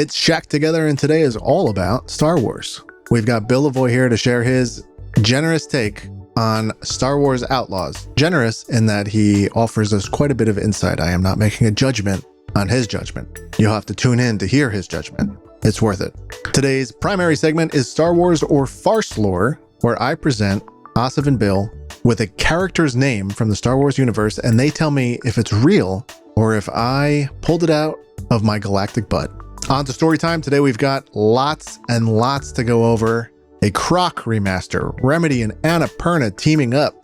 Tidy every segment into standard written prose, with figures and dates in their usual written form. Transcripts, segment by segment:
It's Shack Together, and today is all about Star Wars. We've got Bill Lavoy here to share his generous take on Star Wars Outlaws. Generous in that he offers us quite a bit of insight. I am not making a judgment on his judgment. You'll have to tune in to hear his judgment. It's worth it. Today's primary segment is Star Wars or Farce Lore, where I present Asif and Bill with a character's name from the Star Wars universe, and they tell me if it's real or if I pulled it out of my galactic butt. On to story time. Today we've got lots and lots to go over. A Croc remaster, Remedy and Annapurna teaming up,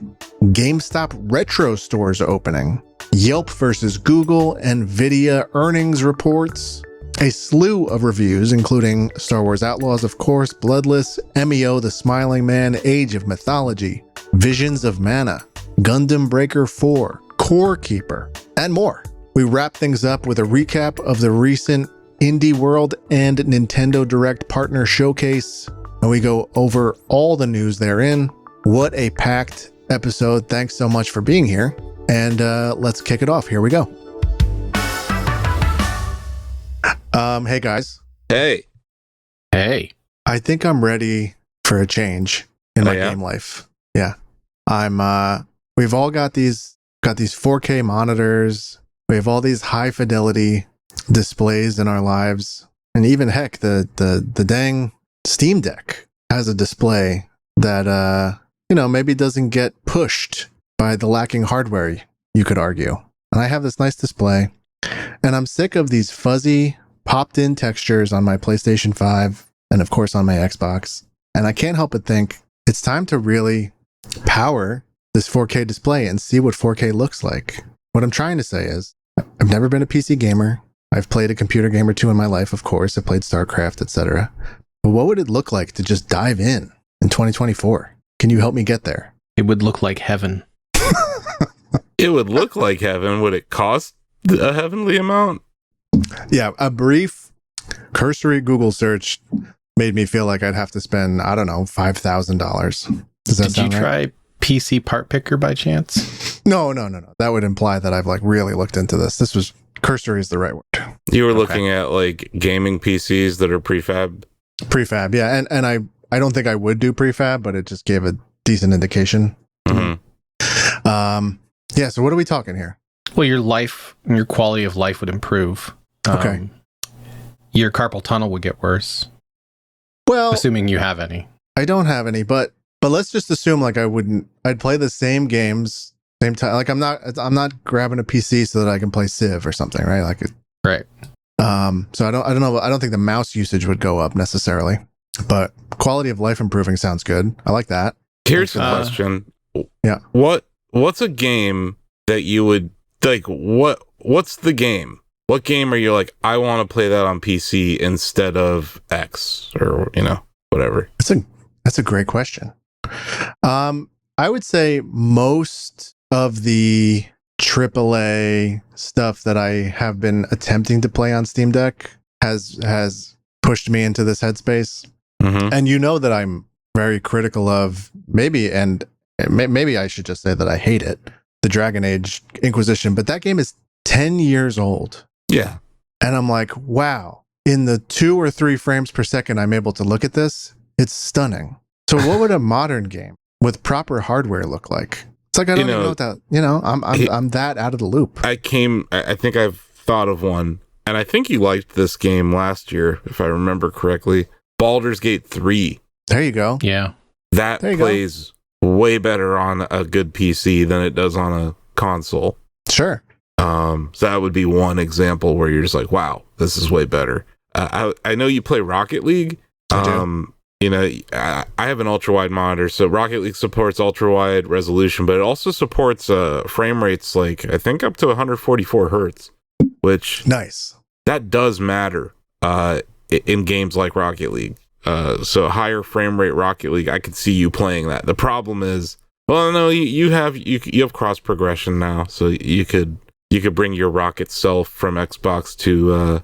GameStop retro stores opening, Yelp versus Google, Nvidia earnings reports, a slew of reviews including Star Wars Outlaws, of course, Bloodless, MEO the Smiling Man, Age of Mythology, Visions of Mana, Gundam Breaker 4, Core Keeper, and more. We wrap things up with a recap of the recent Indie World and Nintendo Direct partner showcase, and we go over all the news therein. What a packed episode. Thanks so much for being here, and let's kick it off. Here we go. Hey guys. Hey. I think I'm ready for a change in my game life. Yeah. We've all got these 4K monitors. We have all these high fidelity displays in our lives, and even heck, the dang Steam Deck has a display that maybe doesn't get pushed by the lacking hardware, you could argue. And I have this nice display, and I'm sick of these fuzzy popped in textures on my PlayStation 5 and of course on my Xbox, and I can't help but think it's time to really power this 4K display and see what 4K looks like. What I'm trying to say is, I've never been a PC gamer. I've played a computer game or two in my life, of course. I played StarCraft, etc. But what would it look like to just dive in 2024? Can you help me get there? It would look like heaven. It would look like heaven. Would it cost a heavenly amount? Yeah, a brief cursory Google search made me feel like I'd have to spend, I don't know, $5,000. Does that Did sound you try right? PC Part Picker by chance? No. That would imply that I've really looked into this. This was cursory is the right word. You were looking at gaming PCs that are prefab? Prefab, yeah. And I don't think I would do prefab, but it just gave a decent indication. Mm-hmm. Yeah, so what are we talking here? Well, your quality of life would improve. Okay. Your carpal tunnel would get worse. Well, assuming you have any. I don't have any, but let's just assume I'd play the same games same time. I'm not grabbing a PC so that I can play Civ or something, right? Right. So I don't know. I don't think the mouse usage would go up necessarily, but quality of life improving sounds good. I like that. Here's the question. Yeah. What's a game that you would what's the game? What game are you I want to play that on PC instead of X or, whatever? That's a great question. I would say most of the AAA stuff that I have been attempting to play on Steam Deck has pushed me into this headspace. Mm-hmm. And you know that I'm very critical of maybe I should just say that I hate it, the Dragon Age Inquisition, but that game is 10 years old. Yeah. And I'm like, wow, in the 2 or 3 frames per second I'm able to look at this, it's stunning. So what would a modern game with proper hardware look like? It's I don't even know what that, I'm that out of the loop. I think I've thought of one, and I think you liked this game last year, if I remember correctly. Baldur's Gate 3. There you go. Yeah. That plays way better on a good PC than it does on a console. Sure. So that would be one example where you're just like, wow, this is way better. I know you play Rocket League. I do. I have an ultra-wide monitor, so Rocket League supports ultra-wide resolution, but it also supports frame rates I think up to 144 hertz, which nice. That does matter in games like Rocket League. So higher frame rate Rocket League, I could see you playing that. The problem is, well, no, you have cross progression now, so you could bring your Rocket self from Xbox to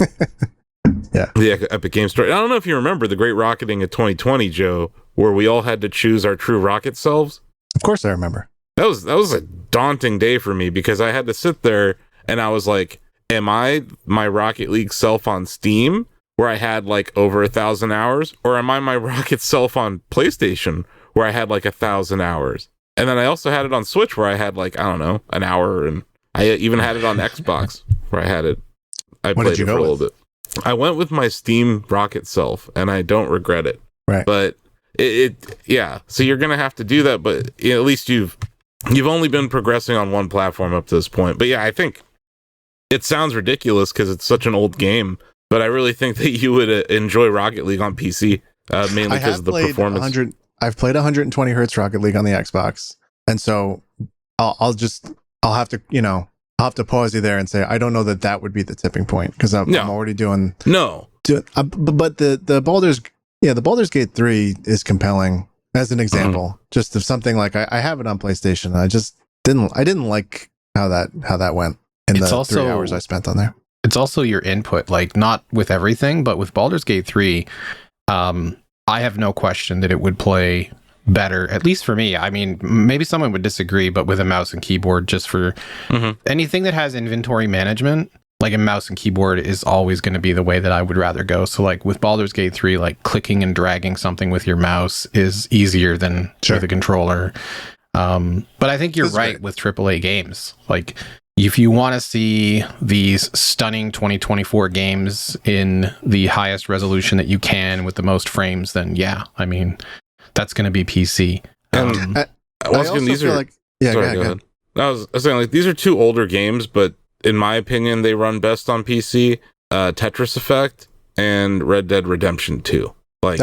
the Epic Games Store. I don't know if you remember the Great Rocketing of 2020, Joe, where we all had to choose our true Rocket selves. Of course I remember. That was a daunting day for me because I had to sit there and I was like, am I my Rocket League self on Steam, where I had like over 1,000 hours, or am I my Rocket Self on PlayStation where I had like 1,000 hours? And then I also had it on Switch where I had like, I don't know, an hour, and I even had it on Xbox where I had it. I played it for a little bit. I went with my Steam Rocket Self, and I don't regret it. Right. But yeah. So you're gonna have to do that, but at least you've only been progressing on one platform up to this point. But yeah, I think it sounds ridiculous because it's such an old game, but I really think that you would enjoy Rocket League on PC, mainly because of the performance. I've played 120 hertz Rocket League on the Xbox, and so I'll have to pause you there and say I don't know that would be the tipping point because I'm already doing but the Baldur's Gate 3 is compelling as an example, just of something like I have it on PlayStation. I just didn't like how that went in the 3 hours I spent on there. It's also your input, like not with everything, but with Baldur's Gate 3, I have no question that it would play better, at least for me. I mean, maybe someone would disagree, but with a mouse and keyboard, just for anything that has inventory management, like a mouse and keyboard is always going to be the way that I would rather go. So like with Baldur's Gate 3, like clicking and dragging something with your mouse is easier than with a controller. But I think you're right with AAA games. Like if you want to see these stunning 2024 games in the highest resolution that you can with the most frames, then yeah, I mean, that's going to be PC. I also feel like go ahead. I was saying, like, these are two older games, but in my opinion, they run best on PC. Tetris Effect and Red Dead Redemption 2. Like,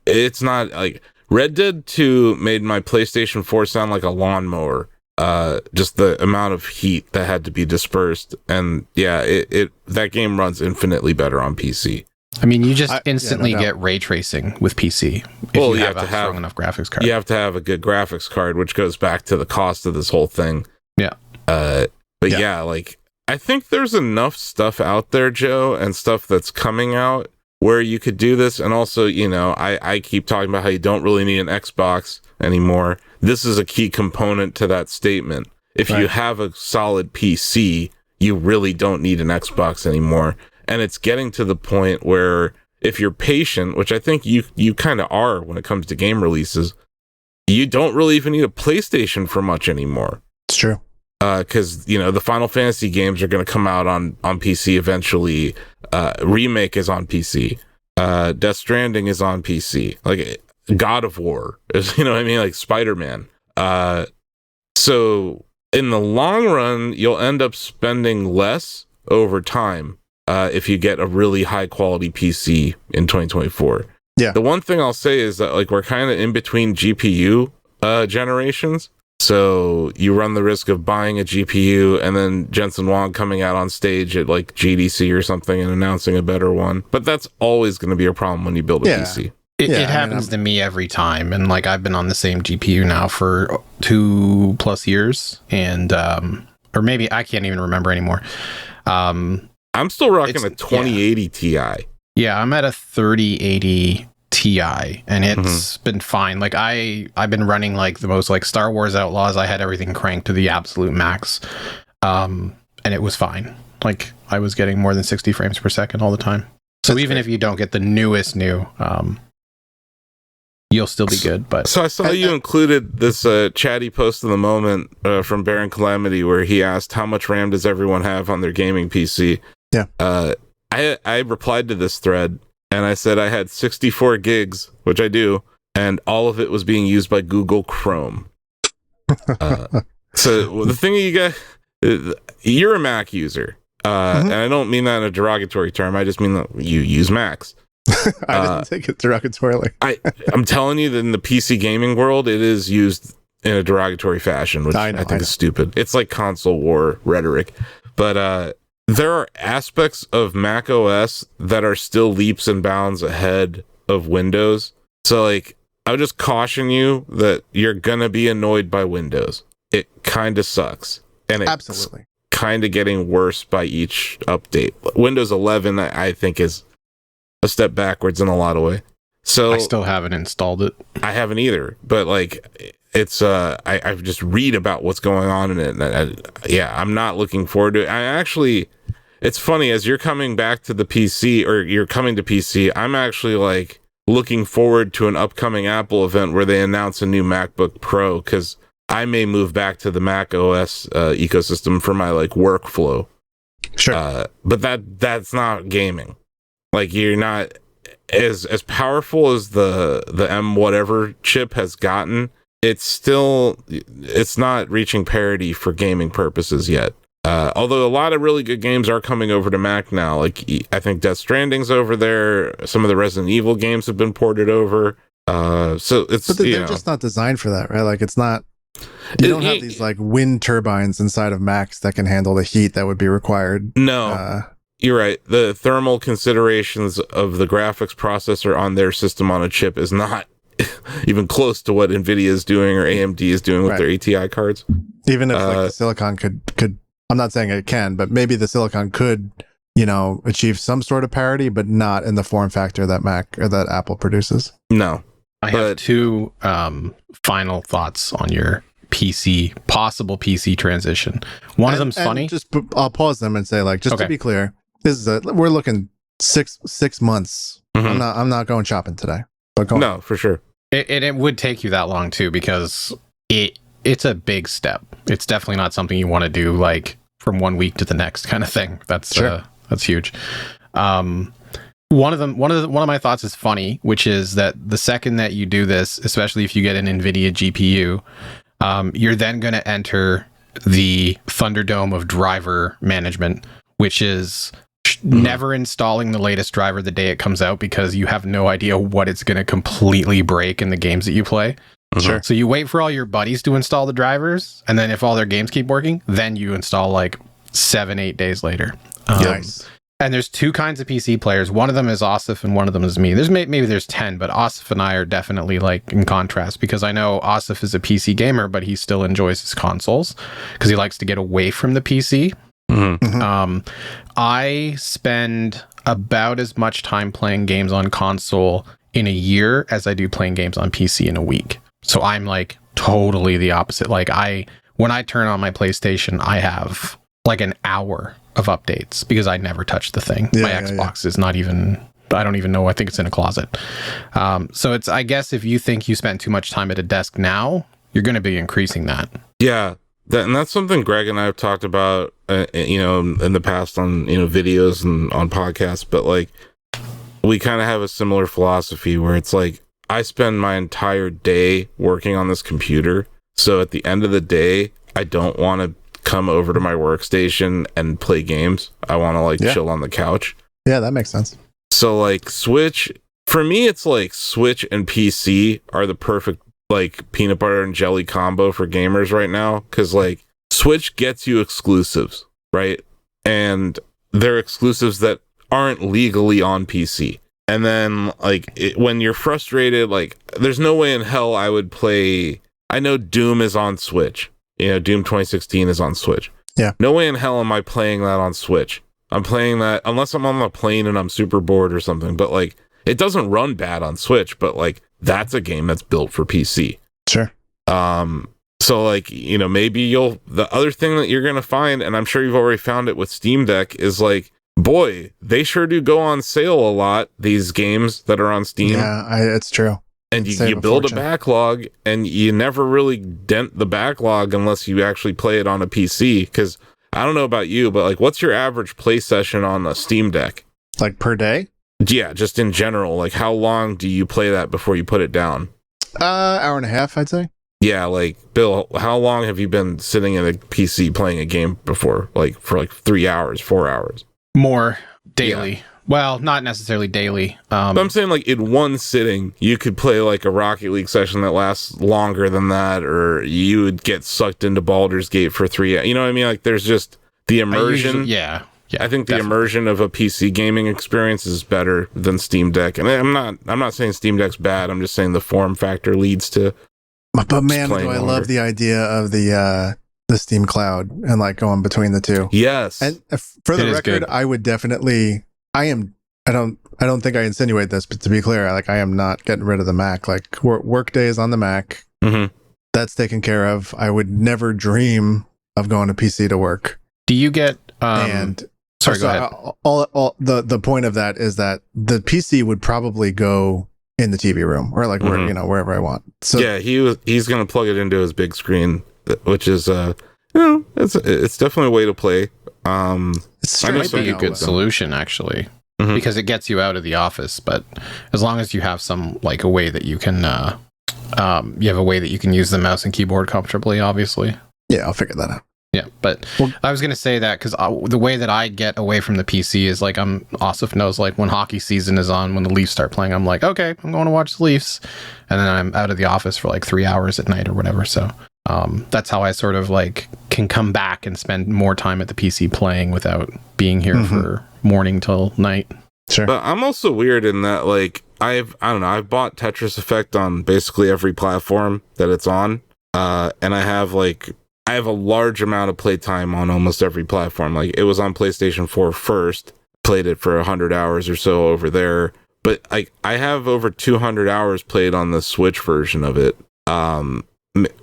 it's not like Red Dead 2 made my PlayStation 4 sound like a lawnmower. Just the amount of heat that had to be dispersed, and that game runs infinitely better on PC. I mean, you just instantly get ray tracing with PC if you have a strong enough graphics card. You have to have a good graphics card, which goes back to the cost of this whole thing. Yeah. Like, I think there's enough stuff out there, Joe, and stuff that's coming out where you could do this. And also, I keep talking about how you don't really need an Xbox anymore. This is a key component to that statement. If you have a solid PC, you really don't need an Xbox anymore. And it's getting to the point where if you're patient, which I think you kind of are when it comes to game releases, you don't really even need a PlayStation for much anymore. It's true. Because, the Final Fantasy games are going to come out on PC eventually. Remake is on PC. Death Stranding is on PC. Like, God of War is, like Spider-Man. So in the long run, you'll end up spending less over time if you get a really high quality PC in 2024. Yeah. The one thing I'll say is that, like, we're kind of in between GPU generations. So you run the risk of buying a GPU and then Jensen Huang coming out on stage at like GDC or something and announcing a better one. But that's always going to be a problem when you build a PC. It happens to me every time. And like, I've been on the same GPU now for 2+ years, and or maybe I can't even remember anymore. I'm still rocking a 2080 Ti. Yeah, I'm at a 3080 Ti, and it's been fine. Like I've been running like the most, like Star Wars Outlaws. I had everything cranked to the absolute max, and it was fine. Like I was getting more than 60 frames per second all the time. So even if you don't get the newest new, you'll still be good. But so I saw you included this chatty post of the moment from Baron Calamity, where he asked how much RAM does everyone have on their gaming PC. Yeah. I replied to this thread and I said I had 64 gigs, which I do, and all of it was being used by Google Chrome. So the thing you got, you're a Mac user, and I don't mean that in a derogatory term. I just mean that you use Macs. I didn't take it derogatorily. I'm telling you that in the PC gaming world, it is used in a derogatory fashion, which I think is stupid. It's like console war rhetoric. But there are aspects of Mac OS that are still leaps and bounds ahead of Windows. So, like, I would just caution you that you're going to be annoyed by Windows. It kind of sucks. And it's kind of getting worse by each update. Windows 11, I think, is a step backwards in a lot of ways. So I still haven't installed it. I haven't either. But, like, it's I just read about what's going on in it. And I'm not looking forward to it. it's funny, as you're coming back to the PC, or you're coming to PC, I'm actually like looking forward to an upcoming Apple event where they announce a new MacBook Pro, because I may move back to the Mac OS ecosystem for my like workflow. Sure. But that's not gaming. Like, you're not as powerful as the M whatever chip has gotten. It's not reaching parity for gaming purposes yet. Although a lot of really good games are coming over to Mac now. Like, I think Death Stranding's over there. Some of the Resident Evil games have been ported over. So it's, but they're just not designed for that, right? Like, it's not. You don't have these like wind turbines inside of Macs that can handle the heat that would be required. No, you're right. The thermal considerations of the graphics processor on their system on a chip is not even close to what NVIDIA is doing or AMD is doing with their ATI cards. Even if like the silicon could, I'm not saying it can, but maybe the silicon could, achieve some sort of parity, but not in the form factor that Mac or that Apple produces. No. I have two final thoughts on your possible PC transition. One of them's funny. I'll pause them and say, like, to be clear, we're looking six months. Mm-hmm. I'm not going shopping today. But go on. No, for sure. It would take you that long too, because it's a big step. It's definitely not something you want to do like from 1 week to the next kind of thing. That's huge. One of my thoughts is funny, which is that the second that you do this, especially if you get an NVIDIA GPU, you're then going to enter the Thunderdome of driver management, which is never installing the latest driver the day it comes out, because you have no idea what it's going to completely break in the games that you play. Sure. So you wait for all your buddies to install the drivers, and then if all their games keep working, then you install like 7-8 days later. Nice. And there's two kinds of PC players. One of them is Asif and one of them is me. Maybe there's 10, but Asif and I are definitely like in contrast, because I know Asif is a PC gamer, but he still enjoys his consoles because he likes to get away from the PC. Mm-hmm. I spend about as much time playing games on console in a year as I do playing games on PC in a week. So I'm like totally the opposite. Like when I turn on my PlayStation, I have like an hour of updates because I never touch the thing. My Xbox is not even, I don't even know. I think it's in a closet. So it's, I guess if you think you spend too much time at a desk now, you're going to be increasing that. Yeah. And that's something Greg and I have talked about, in the past on, videos and on podcasts, but like we kind of have a similar philosophy where it's like, I spend my entire day working on this computer. So at the end of the day, I don't want to come over to my workstation and play games. I want to chill on the couch. Yeah, that makes sense. So like Switch, for me, it's like Switch and PC are the perfect like peanut butter and jelly combo for gamers right now. Cause like Switch gets you exclusives, right? And they're exclusives that aren't legally on PC. And then like when you're frustrated, like there's no way in hell I would play. I know Doom is on Switch. Doom 2016 is on Switch. Yeah. No way in hell am I playing that on Switch. I'm playing that unless I'm on the plane and I'm super bored or something. But like, it doesn't run bad on Switch, but like, that's a game that's built for PC. Sure. So like, maybe the other thing that you're going to find, and I'm sure you've already found it with Steam Deck, is like, boy, they sure do go on sale a lot, these games that are on Steam. Yeah, it's true. And you build a backlog, and you never really dent the backlog unless you actually play it on a PC. Because I don't know about you, but like, what's your average play session on a Steam Deck? Like per day? Yeah, just in general. Like, how long do you play that before you put it down? Hour and a half, I'd say. Yeah, like, Bill, how long have you been sitting in a PC playing a game before? Like, for like 3 hours, 4 hours? More daily. Yeah. Well, not necessarily daily. But I'm saying, like, in one sitting, you could play, like, a Rocket League session that lasts longer than that, or you would get sucked into Baldur's Gate for 3 hours. You know what I mean? Like, there's just the immersion. I think the immersion of a PC gaming experience is better than Steam Deck. And I'm not saying Steam Deck's bad. I'm just saying the form factor leads to. But man, do I love the idea of the Steam Cloud and like going between the two. Yes. And for the record, I would definitely. I don't think I insinuate this, but to be clear, I am not getting rid of the Mac. Like work days on the Mac, that's taken care of. I would never dream of going to PC to work. Do you get and Sorry, go ahead. All the point of that is that the PC would probably go in the TV room or like where, wherever I want. So yeah, he's going to plug it into his big screen, which is it's definitely a way to play. it's It might strange, be a though. good solution, actually, because it gets you out of the office. But as long as you have some like a way that you can, you have a way that you can use the mouse and keyboard comfortably, obviously. Yeah, I'll figure that out. Yeah, but I was going to say that because the way that I get away from the PC is like Asif knows, like when hockey season is on, when the Leafs start playing, I'm like, okay, I'm going to watch the Leafs. And then I'm out of the office for like 3 hours at night or whatever. So that's how I sort of like can come back and spend more time at the PC playing without being here for morning till night. Sure. But I'm also weird in that, like, I've bought Tetris Effect on basically every platform that it's on. And I have a large amount of playtime on almost every platform. Like, it was on PlayStation 4 first, played it for 100 hours or so over there. But I have over 200 hours played on the Switch version of it.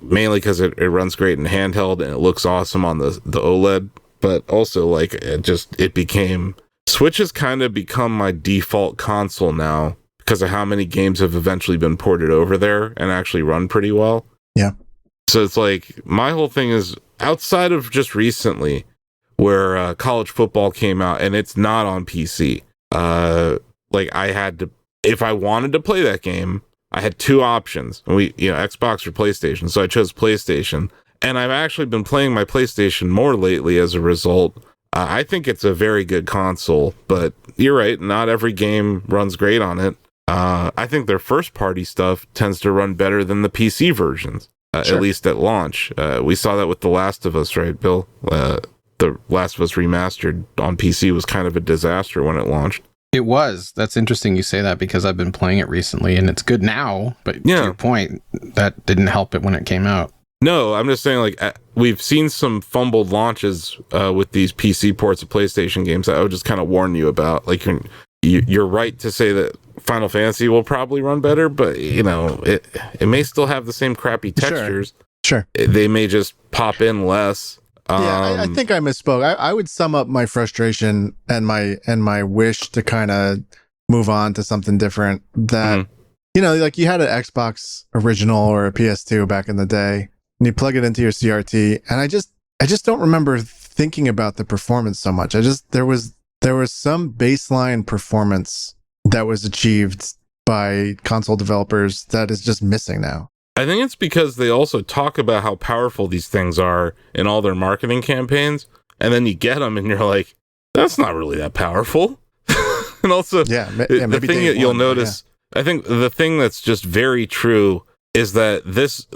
Mainly because it runs great in handheld and it looks awesome on the OLED. But also, like, it became... Switch has kind of become my default console now because of how many games have eventually been ported over there and actually run pretty well. Yeah. So it's like, my whole thing is, outside of just recently, where college football came out and it's not on PC, like, I had to, if I wanted to play that game, I had two options. Xbox or PlayStation. So I chose PlayStation. And I've actually been playing my PlayStation more lately as a result. I think it's a very good console, but you're right, not every game runs great on it. I think their first-party stuff tends to run better than the PC versions. Sure. At least at launch. We saw that with The Last of Us, right, Bill? The Last of Us Remastered on PC was kind of a disaster when it launched. It was. That's interesting you say that because I've been playing it recently and it's good now. But to your point, that didn't help it when it came out. No, I'm just saying, like, we've seen some fumbled launches with these PC ports of PlayStation games that I would just kind of warn you about. Like, you're right to say that Final Fantasy will probably run better, but, it may still have the same crappy textures. Sure. They may just pop in less. I think I misspoke. I would sum up my frustration and my wish to kind of move on to something different. That like you had an Xbox original or a PS2 back in the day, and you plug it into your CRT, and I just don't remember thinking about the performance so much. There was some baseline performance that was achieved by console developers that is just missing now. I think it's because they also talk about how powerful these things are in all their marketing campaigns, and then you get them and you're like, that's not really that powerful. And also, the thing that you'll notice, I think the thing that's just very true is that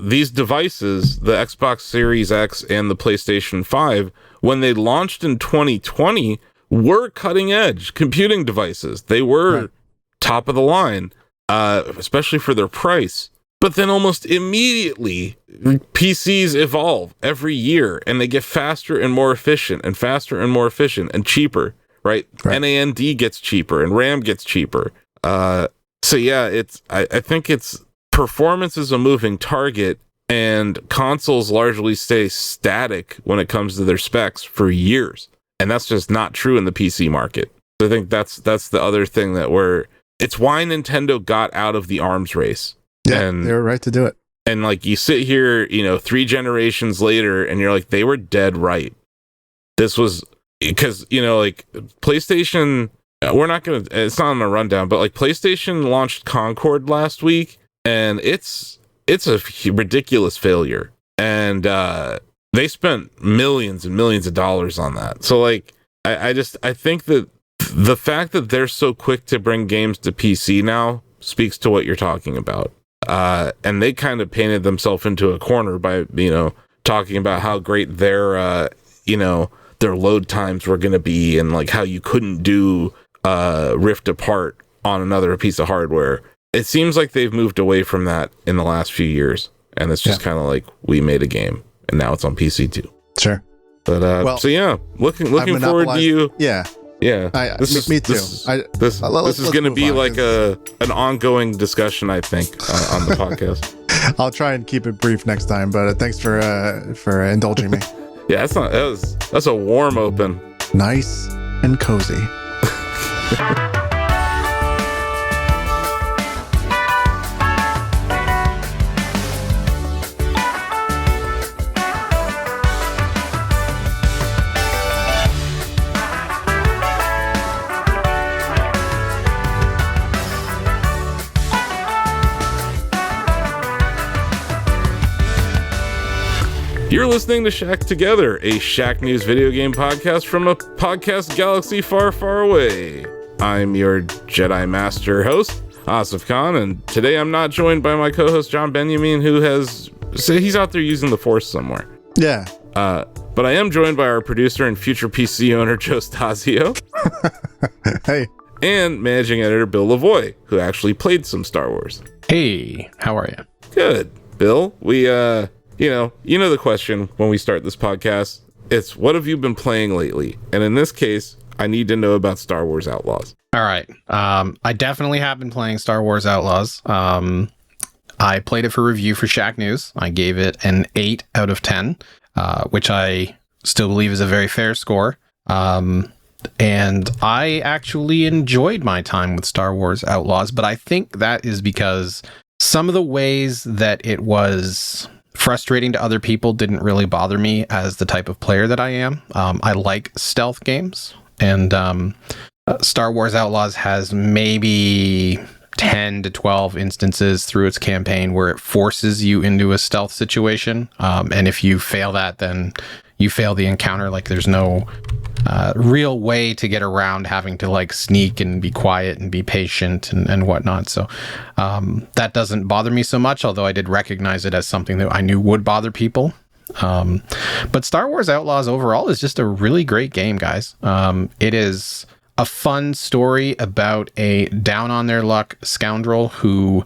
these devices, the Xbox Series X and the PlayStation 5, when they launched in 2020, were cutting edge computing devices. They were top of the line, especially for their price. But then almost immediately, PCs evolve every year, and they get faster and more efficient, and faster and more efficient, and cheaper, right? NAND gets cheaper, and RAM gets cheaper. So yeah, I think it's performance is a moving target, and consoles largely stay static when it comes to their specs for years, and that's just not true in the PC market. So I think that's the other thing it's why Nintendo got out of the arms race. Yeah, and they were right to do it. And like you sit here, 3 generations later, and you're like, they were dead right. This was because, like PlayStation, it's not on the rundown, but like PlayStation launched Concord last week, and it's a ridiculous failure. And they spent millions and millions of dollars on that. So like, I think that the fact that they're so quick to bring games to PC now speaks to what you're talking about. And they kind of painted themselves into a corner by, talking about how great their load times were going to be, and like how you couldn't do Rift Apart on another piece of hardware. It seems like they've moved away from that in the last few years, and it's just kind of like, we made a game and now it's on PC too. Sure. But so yeah, looking forward to you. Yeah. Yeah, me too. This is going to be like an ongoing discussion, I think, on the podcast. I'll try and keep it brief next time, but thanks for indulging me. Yeah, that's a warm open. Nice. and cozy. You're listening to Shack Together, a Shack News video game podcast from a podcast galaxy far, far away. I'm your Jedi Master host, Asif Khan, and today I'm not joined by my co-host John Benjamin, he's out there using the Force somewhere. Yeah. But I am joined by our producer and future PC owner, Joe Stasio. Hey. And managing editor, Bill Lavoy, who actually played some Star Wars. Hey, how are you? Good. Bill, we, you know the question when we start this podcast. It's, what have you been playing lately? And in this case, I need to know about Star Wars Outlaws. All right. I definitely have been playing Star Wars Outlaws. I played it for review for Shack News. I gave it an 8 out of 10, which I still believe is a very fair score. And I actually enjoyed my time with Star Wars Outlaws, but I think that is because some of the ways that it was frustrating to other people didn't really bother me as the type of player that I am. I like stealth games, and Star Wars Outlaws has maybe 10 to 12 instances through its campaign where it forces you into a stealth situation. And if you fail that, then you fail the encounter. Like, there's no real way to get around having to like sneak and be quiet and be patient and whatnot. So that doesn't bother me so much, although I did recognize it as something that I knew would bother people. But Star Wars Outlaws overall is just a really great game, guys. It is a fun story about a down on their luck scoundrel who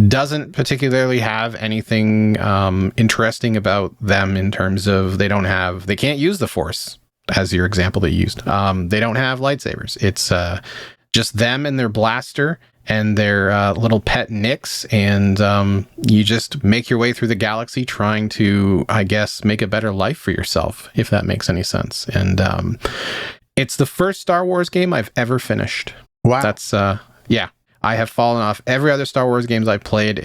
doesn't particularly have anything interesting about them in terms of they can't use the Force, as your example that you used. They don't have lightsabers. It's just them and their blaster and their little pet Nix, and you just make your way through the galaxy trying to, I guess, make a better life for yourself, if that makes any sense. And it's the first Star Wars game I've ever finished. Wow. That's, yeah. I have fallen off every other Star Wars games I've played.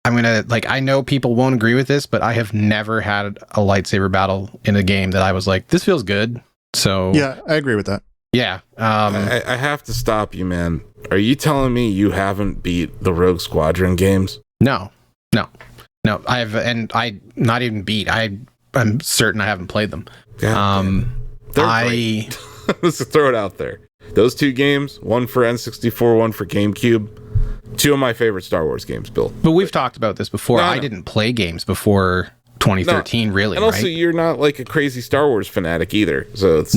I know people won't agree with this, but I have never had a lightsaber battle in a game that I was like, this feels good. So yeah, I agree with that. Yeah. I have to stop you, man. Are you telling me you haven't beat the Rogue Squadron games? No. I not even beat. I'm certain I haven't played them. They're great. Let's throw it out there. Those two games, one for N64, one for GameCube. Two of my favorite Star Wars games, Bill. But we've talked about this before. I didn't play games before 2013, really. And also, you're not like a crazy Star Wars fanatic either. So it's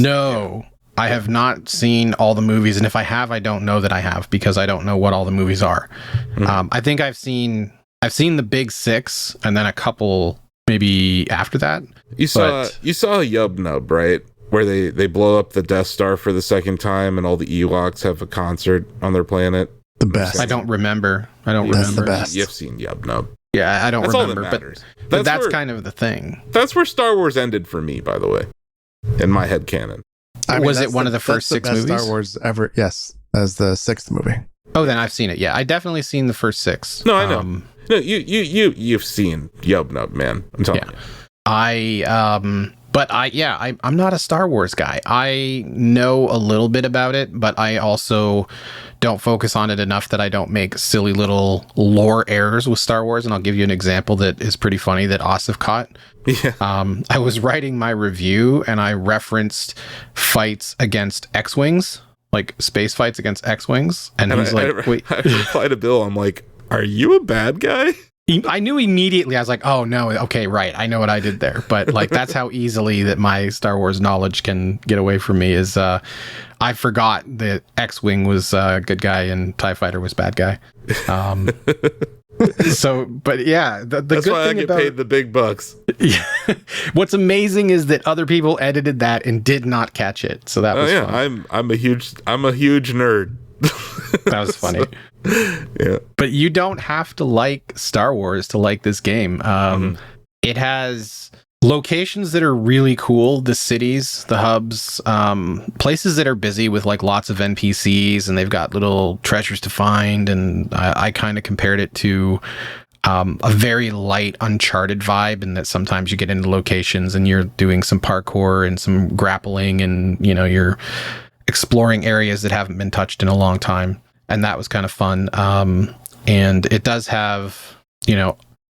I have not seen all the movies, and if I have, I don't know that I have because I don't know what all the movies are. Mm-hmm. I think I've seen the big six, and then a couple maybe after that. You saw a Yub Nub, right? Where they blow up the Death Star for the second time, and all the Ewoks have a concert on their planet. The best. I don't remember. That's the best. You've seen Yub Nub. Yeah, I don't that's remember. All that matters. But that's kind of the thing. That's where Star Wars ended for me, by the way, in my head canon. Was it one of the first six movies? Star Wars ever? Yes, as the sixth movie. Oh, then I've seen it. Yeah, I definitely seen the first six. No, I know. No, you've seen Yub Nub, man. I'm telling you. I'm not a Star Wars guy. I know a little bit about it, but I also don't focus on it enough that I don't make silly little lore errors with Star Wars. And I'll give you an example that is pretty funny that Asif caught. Yeah. I was writing my review and I referenced fights against X-Wings, like space fights against X-Wings. And he's wait. I replied to Bill, I'm like, are you a bad guy? I knew immediately. I was like, oh, no. Okay, right. I know what I did there. But like, that's how easily that my Star Wars knowledge can get away from me is I forgot that X-Wing was good guy and TIE Fighter was bad guy. But yeah, the that's good why thing I get paid the big bucks. Yeah. What's amazing is that other people edited that and did not catch it. So that was fun. I'm a huge nerd. That was funny. Yeah. But you don't have to like Star Wars to like this game. It has Locations that are really cool, the cities, the hubs, places that are busy with like lots of NPCs and they've got little treasures to find. And I kind of compared it to a very light Uncharted vibe, in that sometimes you get into locations and you're doing some parkour and some grappling, and you're exploring areas that haven't been touched in a long time, and that was kind of fun. And it does have,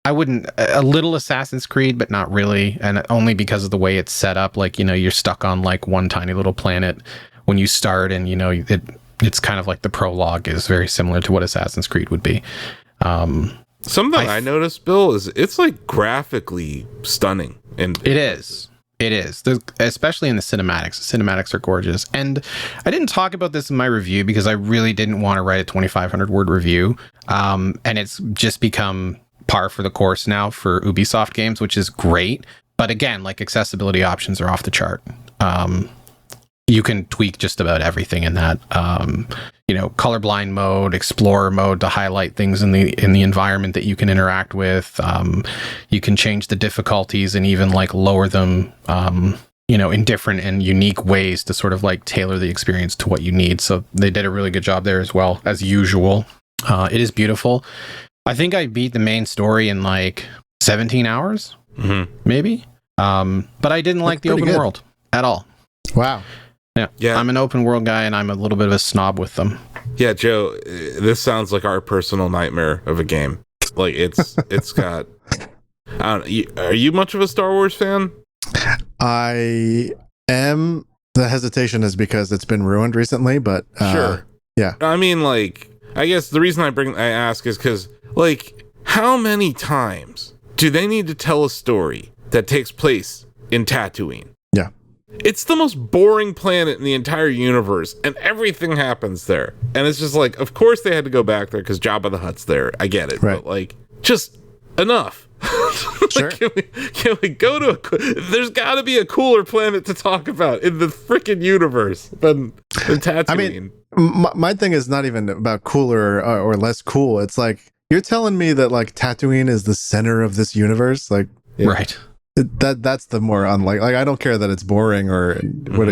I wouldn't, a little Assassin's Creed, but not really, and only because of the way it's set up. Like, you're stuck on like one tiny little planet when you start, and it's kind of like the prologue is very similar to what Assassin's Creed would be. Something I noticed, Bill, is it's like graphically stunning, and it is. Especially in the cinematics. The cinematics are gorgeous. And I didn't talk about this in my review because I really didn't want to write a 2,500 word review. And it's just become par for the course now for Ubisoft games, which is great. But again, like, accessibility options are off the chart. You can tweak just about everything in that. Colorblind mode, explorer mode to highlight things in the environment that you can interact with. You can change the difficulties and even like lower them, in different and unique ways to sort of like tailor the experience to what you need. So they did a really good job there as well, as usual. It is beautiful. I think I beat the main story in like 17 hours, maybe. But I didn't like the open world at all. Wow. Yeah, I'm an open world guy, and I'm a little bit of a snob with them. Yeah, Joe, this sounds like our personal nightmare of a game. Like, it's got... I don't know, are you much of a Star Wars fan? I am. The hesitation is because it's been ruined recently, but... Sure. Yeah. I mean, like, I guess the reason I ask is because, like, how many times do they need to tell a story that takes place in Tatooine? Yeah. It's the most boring planet in the entire universe, and everything happens there. And it's just like, of course they had to go back there because Jabba the Hutt's there. I get it. Right. But, like, just enough. Sure. Can we go to there's got to be a cooler planet to talk about in the freaking universe than Tatooine. I mean, my thing is not even about cooler or less cool. It's like, you're telling me that, like, Tatooine is the center of this universe? Like, yeah. Right. That's the more unlikely. Like, I don't care that it's boring or what,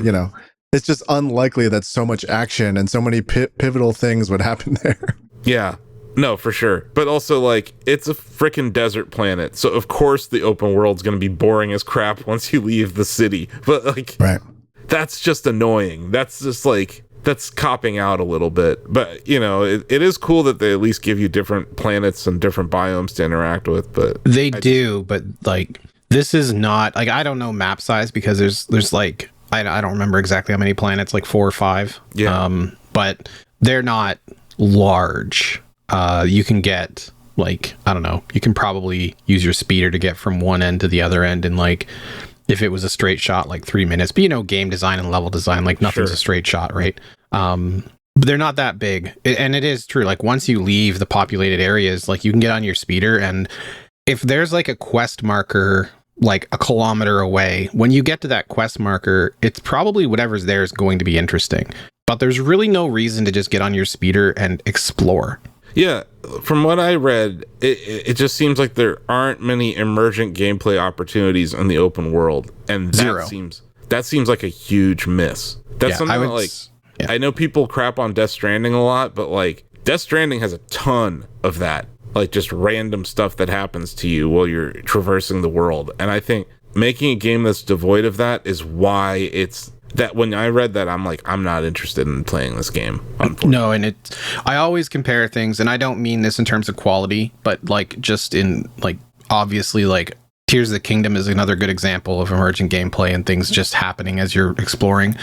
it's just unlikely that so much action and so many pivotal things would happen there. Yeah, no, for sure. But also, like, it's a freaking desert planet, so of course the open world's going to be boring as crap once you leave the city. But, like, right, that's just annoying. That's just like, that's copping out a little bit. But it is cool that they at least give you different planets and different biomes to interact with. But they do, but like, this is not like, I don't know map size because there's like, I don't remember exactly how many planets, like 4 or 5. Yeah. But they're not large. You can get, like, I don't know, you can probably use your speeder to get from one end to the other end in, like, if it was a straight shot, like 3 minutes. But game design and level design, like, nothing's a straight shot, right? But they're not that big. And it is true, like, once you leave the populated areas, like, you can get on your speeder, and if there's like a quest marker like a kilometer away, when you get to that quest marker, it's probably whatever's there is going to be interesting. But there's really no reason to just get on your speeder and explore. Yeah, from what I read, it just seems like there aren't many emergent gameplay opportunities in the open world, and that seems like a huge miss. That's something I know people crap on Death Stranding a lot, but like, Death Stranding has a ton of that. Like, just random stuff that happens to you while you're traversing the world. And I think making a game that's devoid of that is why it's that when I read that, I'm like, I'm not interested in playing this game. No, and I always compare things, and I don't mean this in terms of quality, but like, just in, like, obviously, like, Tears of the Kingdom is another good example of emergent gameplay and things just happening as you're exploring.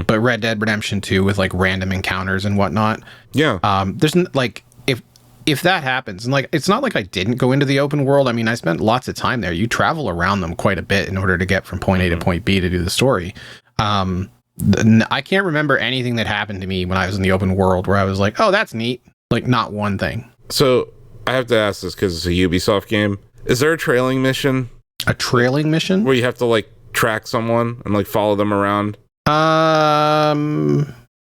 But Red Dead Redemption 2 with like random encounters and whatnot. Yeah. There's like, if that happens, and like, it's not like I didn't go into the open world. I mean, I spent lots of time there. You travel around them quite a bit in order to get from point A to point B to do the story. I can't remember anything that happened to me when I was in the open world where I was like, oh, that's neat. Like, not one thing. So I have to ask this because it's a Ubisoft game. Is there a trailing mission? A trailing mission? Where you have to like track someone and like follow them around?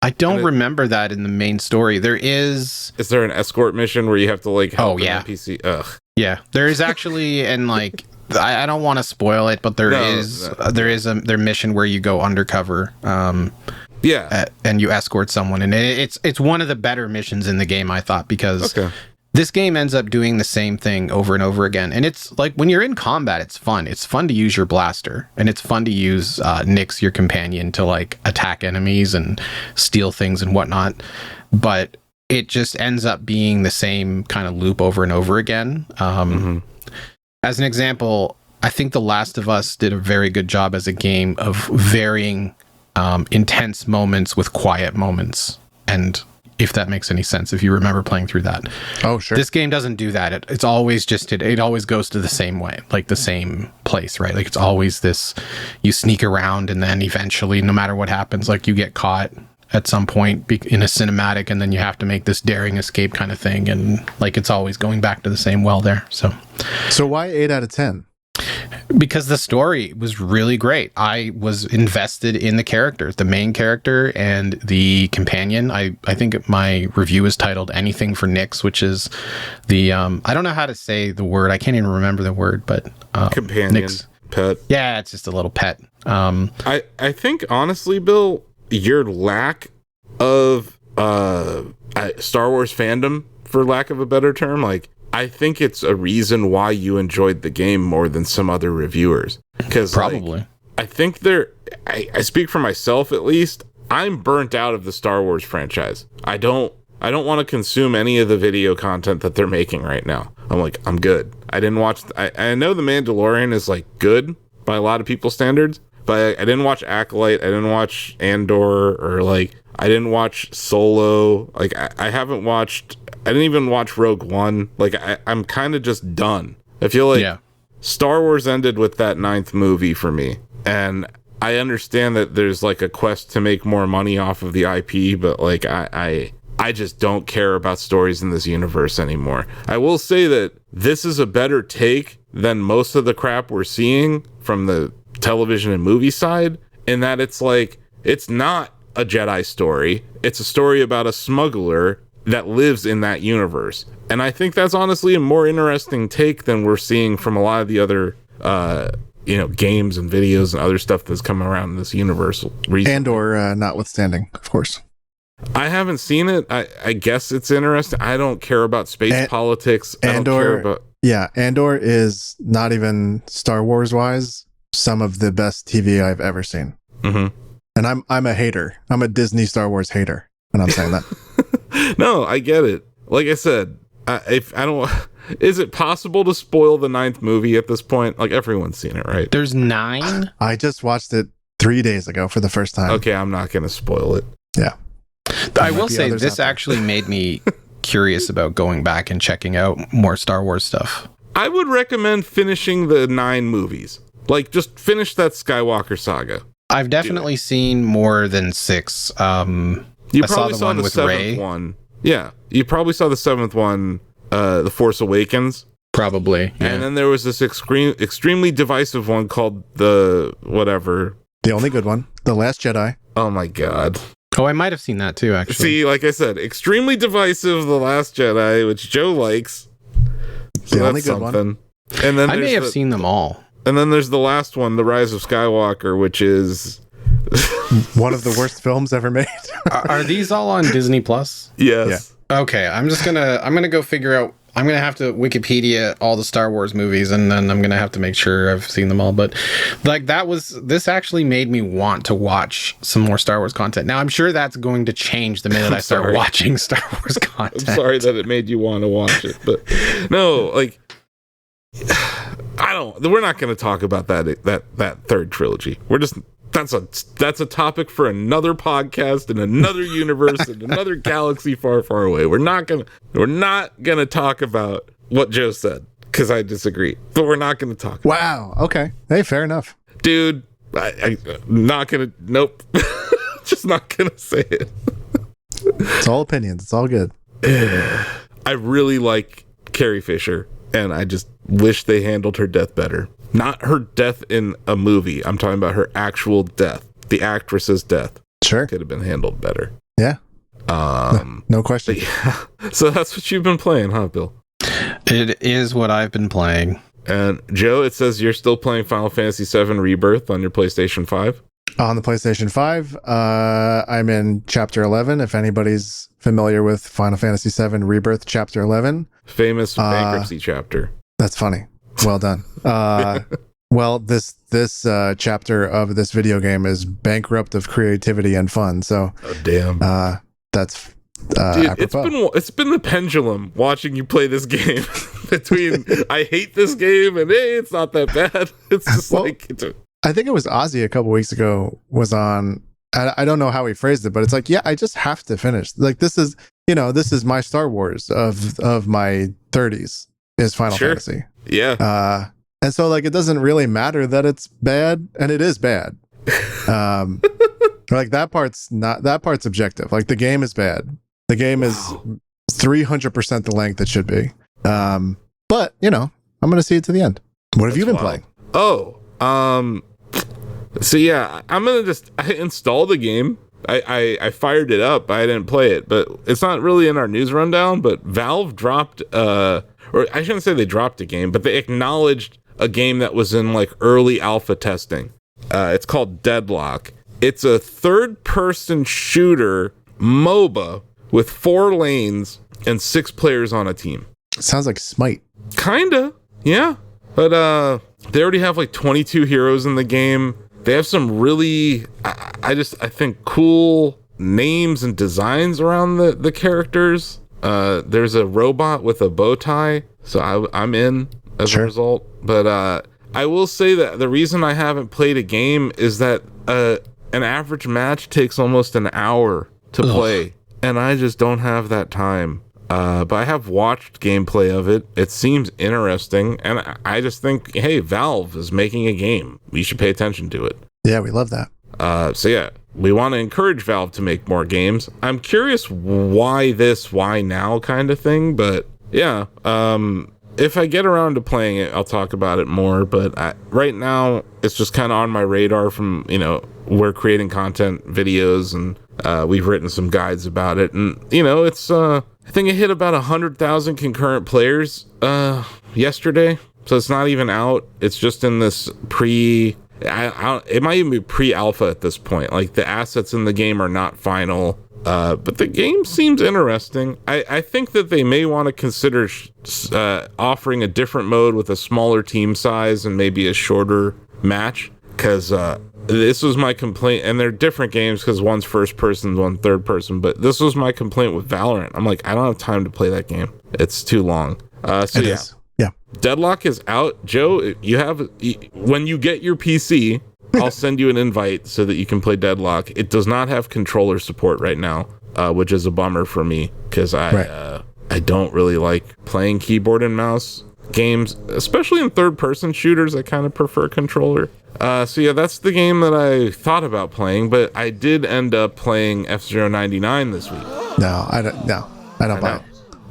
I don't remember that in the main story. There is... Is there an escort mission where you have to like help an NPC? Ugh. Yeah, there is actually, and like, I don't want to spoil it, but there No, is no. their mission where you go undercover. And you escort someone, and it's one of the better missions in the game, I thought, because this game ends up doing the same thing over and over again. And it's like when you're in combat, it's fun. It's fun to use your blaster, and it's fun to use Nyx, your companion, to like attack enemies and steal things and whatnot. But it just ends up being the same kind of loop over and over again. As an example, I think The Last of Us did a very good job as a game of varying intense moments with quiet moments. And if that makes any sense, if you remember playing through that. Oh, sure. This game doesn't do that. It's always just, it always goes to the same way, like the same place, right? Like it's always this, you sneak around and then eventually, no matter what happens, like you get caught at some point in a cinematic and then you have to make this daring escape kind of thing. And like, it's always going back to the same well there. So why 8 out of 10? Because the story was really great. I was invested in the characters, the main character and the companion. I think my review is titled Anything for Nyx, which is the, I don't know how to say the word. I can't even remember the word, but companion, Nyx. pet. Yeah, it's just a little pet. I think, honestly, Bill, your lack of Star Wars fandom, for lack of a better term, like, I think it's a reason why you enjoyed the game more than some other reviewers. Because probably, I think I speak for myself at least. I'm burnt out of the Star Wars franchise. I don't want to consume any of the video content that they're making right now. I'm like, I'm good. I didn't watch. I know The Mandalorian is like good by a lot of people's standards, but I didn't watch Acolyte. I didn't watch Andor, or like I didn't watch Solo. Like I haven't watched. I didn't even watch Rogue One. Like, I'm kind of just done. I feel like Star Wars ended with that 9th movie for me. And I understand that there's, like, a quest to make more money off of the IP, but, like, I just don't care about stories in this universe anymore. I will say that this is a better take than most of the crap we're seeing from the television and movie side, in that it's, like, it's not a Jedi story. It's a story about a smuggler that lives in that universe. And I think that's honestly a more interesting take than we're seeing from a lot of the other, games and videos and other stuff that's come around in this universe recently. Andor notwithstanding, of course. I haven't seen it. I guess it's interesting. I don't care about space politics. Andor is not even Star Wars wise some of the best TV I've ever seen. Mm-hmm. And I'm a hater. I'm a Disney Star Wars hater when I'm saying that. No, I get it. Like I said, is it possible to spoil the 9th movie at this point? Like, everyone's seen it, right? There's 9. I just watched it 3 days ago for the first time. Okay, I'm not going to spoil it. Yeah. I will say this actually made me curious about going back and checking out more Star Wars stuff. I would recommend finishing the 9 movies. Like, just finish that Skywalker saga. I've definitely seen more than 6. You probably saw the 7th one. Yeah, you probably saw the 7th one, The Force Awakens. Probably. Yeah. And then there was this extremely divisive one called the only good one, The Last Jedi. Oh my God. Oh, I might have seen that too, actually. See, like I said, extremely divisive, The Last Jedi, which Joe likes. So the only good one. And then I may have seen them all. And then there's the last one, The Rise of Skywalker, which is one of the worst films ever made. Are these all on Disney Plus? Yes. Yeah. Okay, I'm gonna go figure out. I'm gonna have to Wikipedia all the Star Wars movies, and then I'm gonna have to make sure I've seen them all. But like this actually made me want to watch some more Star Wars content. Now I'm sure that's going to change the minute I start watching Star Wars content. I'm sorry that it made you want to watch it, but no, like we're not going to talk about that third trilogy. That's a topic for another podcast in another universe in another galaxy far, far away. We're not gonna talk about what Joe said, because I disagree, but we're not gonna talk. Wow. Okay. Hey, fair enough, dude. I'm not gonna. Nope. Just not gonna say it. It's all opinions. It's all good. I really like Carrie Fisher, and I just wish they handled her death better. Not her death in a movie. I'm talking about her actual death. The actress's death. Sure. Could have been handled better. Yeah. No question. Yeah. So that's what you've been playing, huh, Bill? It is what I've been playing. And Joe, it says you're still playing Final Fantasy VII Rebirth on your PlayStation 5. On the PlayStation 5, I'm in Chapter 11. If anybody's familiar with Final Fantasy VII Rebirth Chapter 11. Famous bankruptcy chapter. That's funny. Well done. Well, this chapter of this video game is bankrupt of creativity and fun. So, damn. That's dude, it's been the pendulum watching you play this game between I hate this game and hey, it's not that bad. It's just I think it was Ozzy a couple weeks ago was on. I don't know how he phrased it, but it's like, yeah, I just have to finish. Like this is my Star Wars of my 30s is Final Fantasy. Yeah. And so like it doesn't really matter that it's bad, and it is bad. Like that part's objective. Like the game is bad. The game is 300% the length it should be. But I'm gonna see it to the end. What have you been playing? So yeah, I installed the game. I fired it up. I didn't play it, but it's not really in our news rundown. But Valve dropped, or I shouldn't say they dropped a game, but they acknowledged a game that was in like early alpha testing. It's called Deadlock. It's a third-person shooter MOBA with 4 lanes and 6 players on a team. Sounds like Smite. Kinda, yeah. But they already have like 22 heroes in the game. They have some really, I think, cool names and designs around the characters. There's a robot with a bow tie, so I'm in as a result. But I will say that the reason I haven't played a game is that an average match takes almost an hour to play, and I just don't have that time. But I have watched gameplay of it. It seems interesting, and I just think, hey, Valve is making a game. We should pay attention to it. Yeah, we love that. So yeah, we want to encourage Valve to make more games. I'm curious why now kind of thing, but yeah, if I get around to playing it, I'll talk about it more. But right now, it's just kind of on my radar from, we're creating content videos, and we've written some guides about it. And, it's, I think it hit about 100,000 concurrent players yesterday. So it's not even out. It's just in this it might even be pre-alpha at this point. Like the assets in the game are not final. But the game seems interesting. I think that they may want to consider offering a different mode with a smaller team size and maybe a shorter match. Because this was my complaint. And they're different games because one's first person, one's third person. But this was my complaint with Valorant. I'm like, I don't have time to play that game. It's too long. Yeah. Deadlock is out. Joe, when you get your PC... I'll send you an invite so that you can play Deadlock. It does not have controller support right now, which is a bummer for me because I don't really like playing keyboard and mouse games, especially in third-person shooters. I kind of prefer controller. So yeah, that's the game that I thought about playing, but I did end up playing F-Zero 99 this week. No, I don't buy it.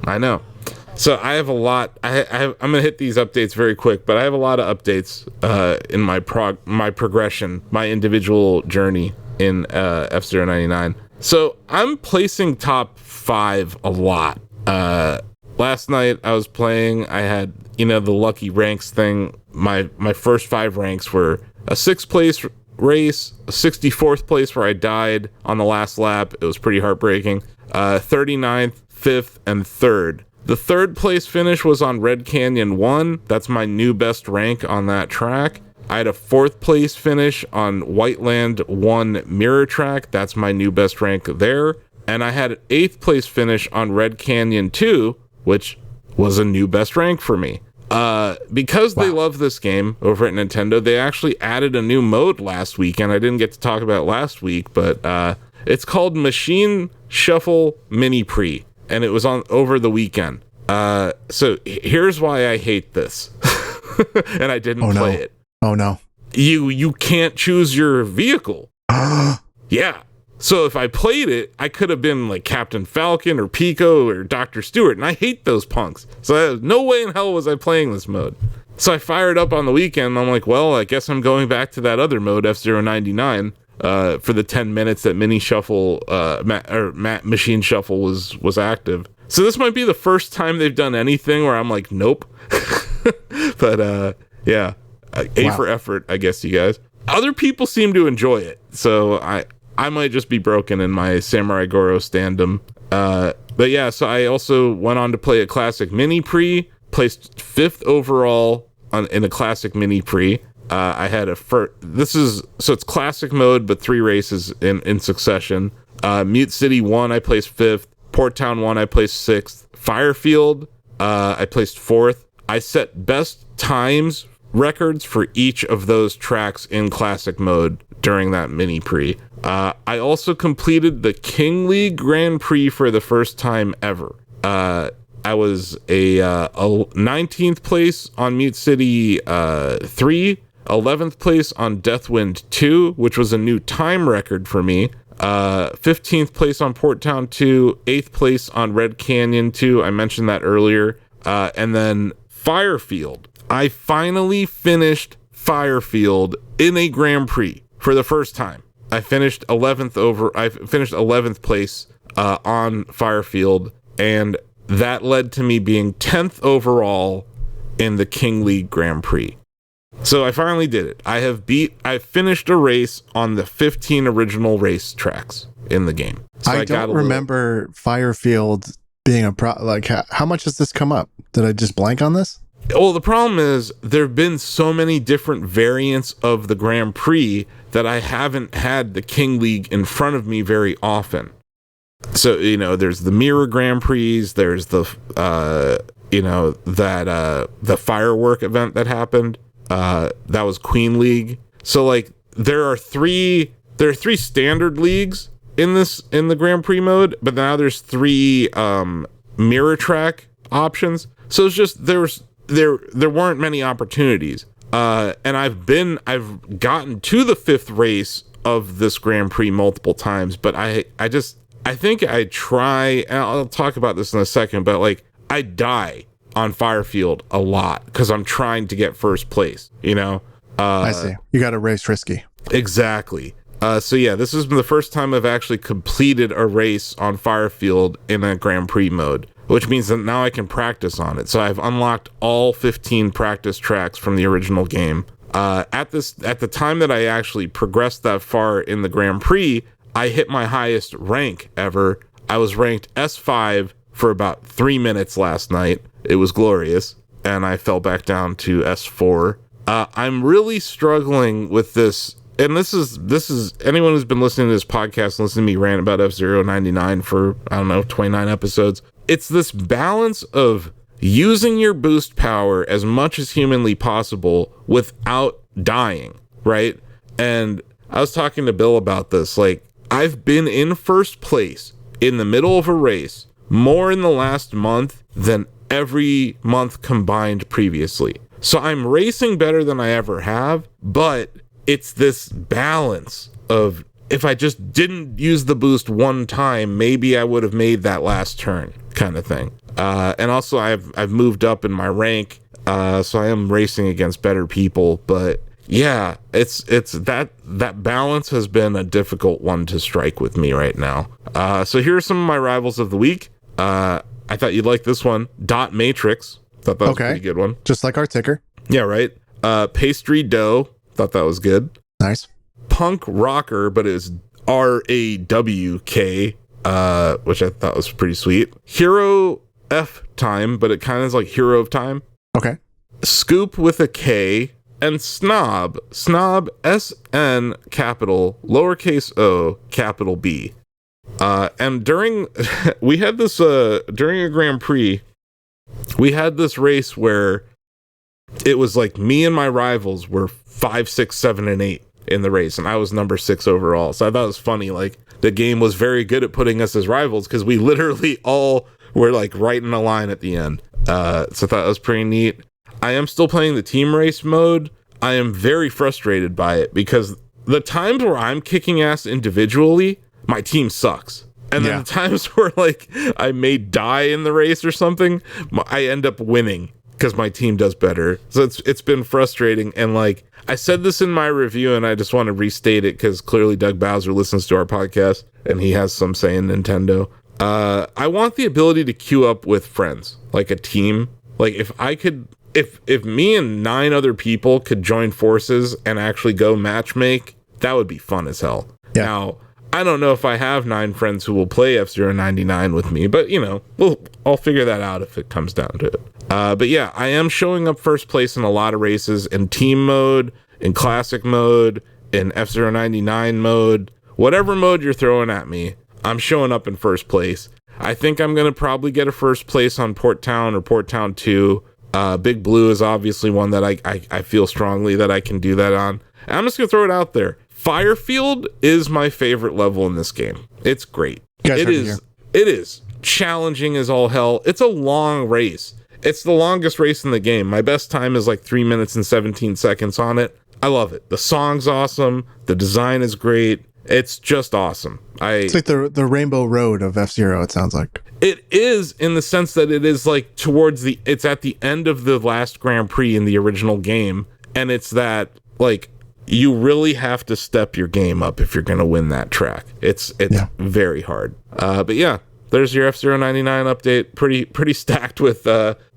I know. So I have a lot. I'm gonna hit these updates very quick, but I have a lot of updates in my progression, my individual journey in F-Zero 99. So I'm placing top 5 a lot. Last night I was playing. I had the lucky ranks thing. My first 5 ranks were a 6th place race, a 64th place where I died on the last lap. It was pretty heartbreaking. 39th, 5th, and 3rd. The 3rd place finish was on Red Canyon 1. That's my new best rank on that track. I had a 4th place finish on Whiteland 1 Mirror Track. That's my new best rank there. And I had an 8th place finish on Red Canyon 2, which was a new best rank for me. Because they love this game over at Nintendo, they actually added a new mode last week, and I didn't get to talk about it last week, but it's called Machine Shuffle Mini Pre. And it was on over the weekend. So here's why I hate this. And I didn't play it. Oh no. You can't choose your vehicle. Yeah. So if I played it, I could have been like Captain Falcon or Pico or Dr. Stewart, and I hate those punks. So no way in hell was I playing this mode. So I fired up on the weekend, and I'm like, well, I guess I'm going back to that other mode, F-Zero 99. For the 10 minutes that Mini Shuffle Machine Shuffle was active. So this might be the first time they've done anything where I'm like, nope. But yeah, A for effort, I guess, you guys. Other people seem to enjoy it, so I might just be broken in my Samurai Goro standum. But yeah, so I also went on to play a classic mini pre, placed 5th overall in a classic mini pre. I had it's classic mode, but 3 races in succession. Mute City 1, I placed 5th. Port Town 1, I placed 6th. Firefield, I placed 4th. I set best times records for each of those tracks in classic mode during that mini pre. I also completed the King League Grand Prix for the first time ever. I was a 19th place on Mute City 3, 11th place on Deathwind 2, which was a new time record for me. 15th place on Port Town 2, 8th place on Red Canyon 2. I mentioned that earlier. And then Firefield. I finally finished Firefield in a Grand Prix for the first time. I finished 11th place on Firefield, and that led to me being 10th overall in the King League Grand Prix. So I finally did it. I finished a race on the 15 original race tracks in the game. So I don't remember Firefield being how much has this come up? Did I just blank on this? Well, the problem is there have been so many different variants of the Grand Prix that I haven't had the King League in front of me very often. So, there's the Mirror Grand Prix, there's the, the firework event that happened. That was Queen League. So, there are three standard leagues in the Grand Prix mode, but now there's 3 mirror track options. So it's just there weren't many opportunities. And I've gotten to the 5th race of this Grand Prix multiple times, but I think I try, and I'll talk about this in a second, but I die on Firefield a lot because I'm trying to get first place, I see. You got to race risky. Exactly. So yeah, this is the first time I've actually completed a race on Firefield in a Grand Prix mode, which means that now I can practice on it. So I've unlocked all 15 practice tracks from the original game. At the time that I actually progressed that far in the Grand Prix, I hit my highest rank ever. I was ranked S5 for about 3 minutes last night. It was glorious, and I fell back down to S4. I'm really struggling with this, and this is anyone who's been listening to this podcast and listening to me rant about F-Zero 99 for, 29 episodes. It's this balance of using your boost power as much as humanly possible without dying, right? And I was talking to Bill about this. I've been in first place in the middle of a race more in the last month than every month combined previously. So I'm racing better than I ever have, but it's this balance of, if I just didn't use the boost one time, maybe I would have made that last turn kind of thing. And also I've moved up in my rank, so I am racing against better people, but yeah, it's that balance has been a difficult one to strike with me right now. So here are some of my rivals of the week. I thought you'd like this one. Dot Matrix. Thought that was a pretty good one. Just like our ticker. Yeah, right. Pastry Dough. Thought that was good. Nice. Punk Rocker, but it was RAWK, which I thought was pretty sweet. Hero F Time, but it kind of is like Hero of Time. Okay. Scoop with a K. And Snob SN capital lowercase o capital B. And during we had this during a Grand Prix, we had this race where it was me and my rivals were 5, 6, 7, and 8 in the race, and I was number 6 overall. So I thought it was funny. The game was very good at putting us as rivals because we literally all were right in a line at the end. So I thought that was pretty neat. I am still playing the team race mode. I am very frustrated by it because the times where I'm kicking ass individually, my team sucks. And then the times where I may die in the race or something, I end up winning because my team does better. So it's been frustrating. And I said this in my review, and I just want to restate it because clearly Doug Bowser listens to our podcast and he has some say in Nintendo. I want the ability to queue up with friends, like a team. If I could if me and 9 other people could join forces and actually go matchmake, that would be fun as hell. Yeah. Now, I don't know if I have 9 friends who will play F-Zero 99 with me, but I'll figure that out if it comes down to it. But yeah, I am showing up first place in a lot of races in team mode, in classic mode, in F-Zero 99 mode, whatever mode you're throwing at me, I'm showing up in first place. I think I'm going to probably get a first place on Port Town or Port Town 2. Big Blue is obviously one that I feel strongly that I can do that on. And I'm just going to throw it out there. Firefield is my favorite level in this game. It's great. It is challenging as all hell. It's a long race. It's the longest race in the game. My best time is like 3 minutes and 17 seconds on it. I love it. The song's awesome. The design is great. It's just awesome. It's like the Rainbow Road of F-Zero, it sounds like. It is, in the sense that it is like it's at the end of the last Grand Prix in the original game. And it's that, like, you really have to step your game up if you're going to win that track. It's very hard. But yeah, there's your F-Zero 99 update. Pretty stacked with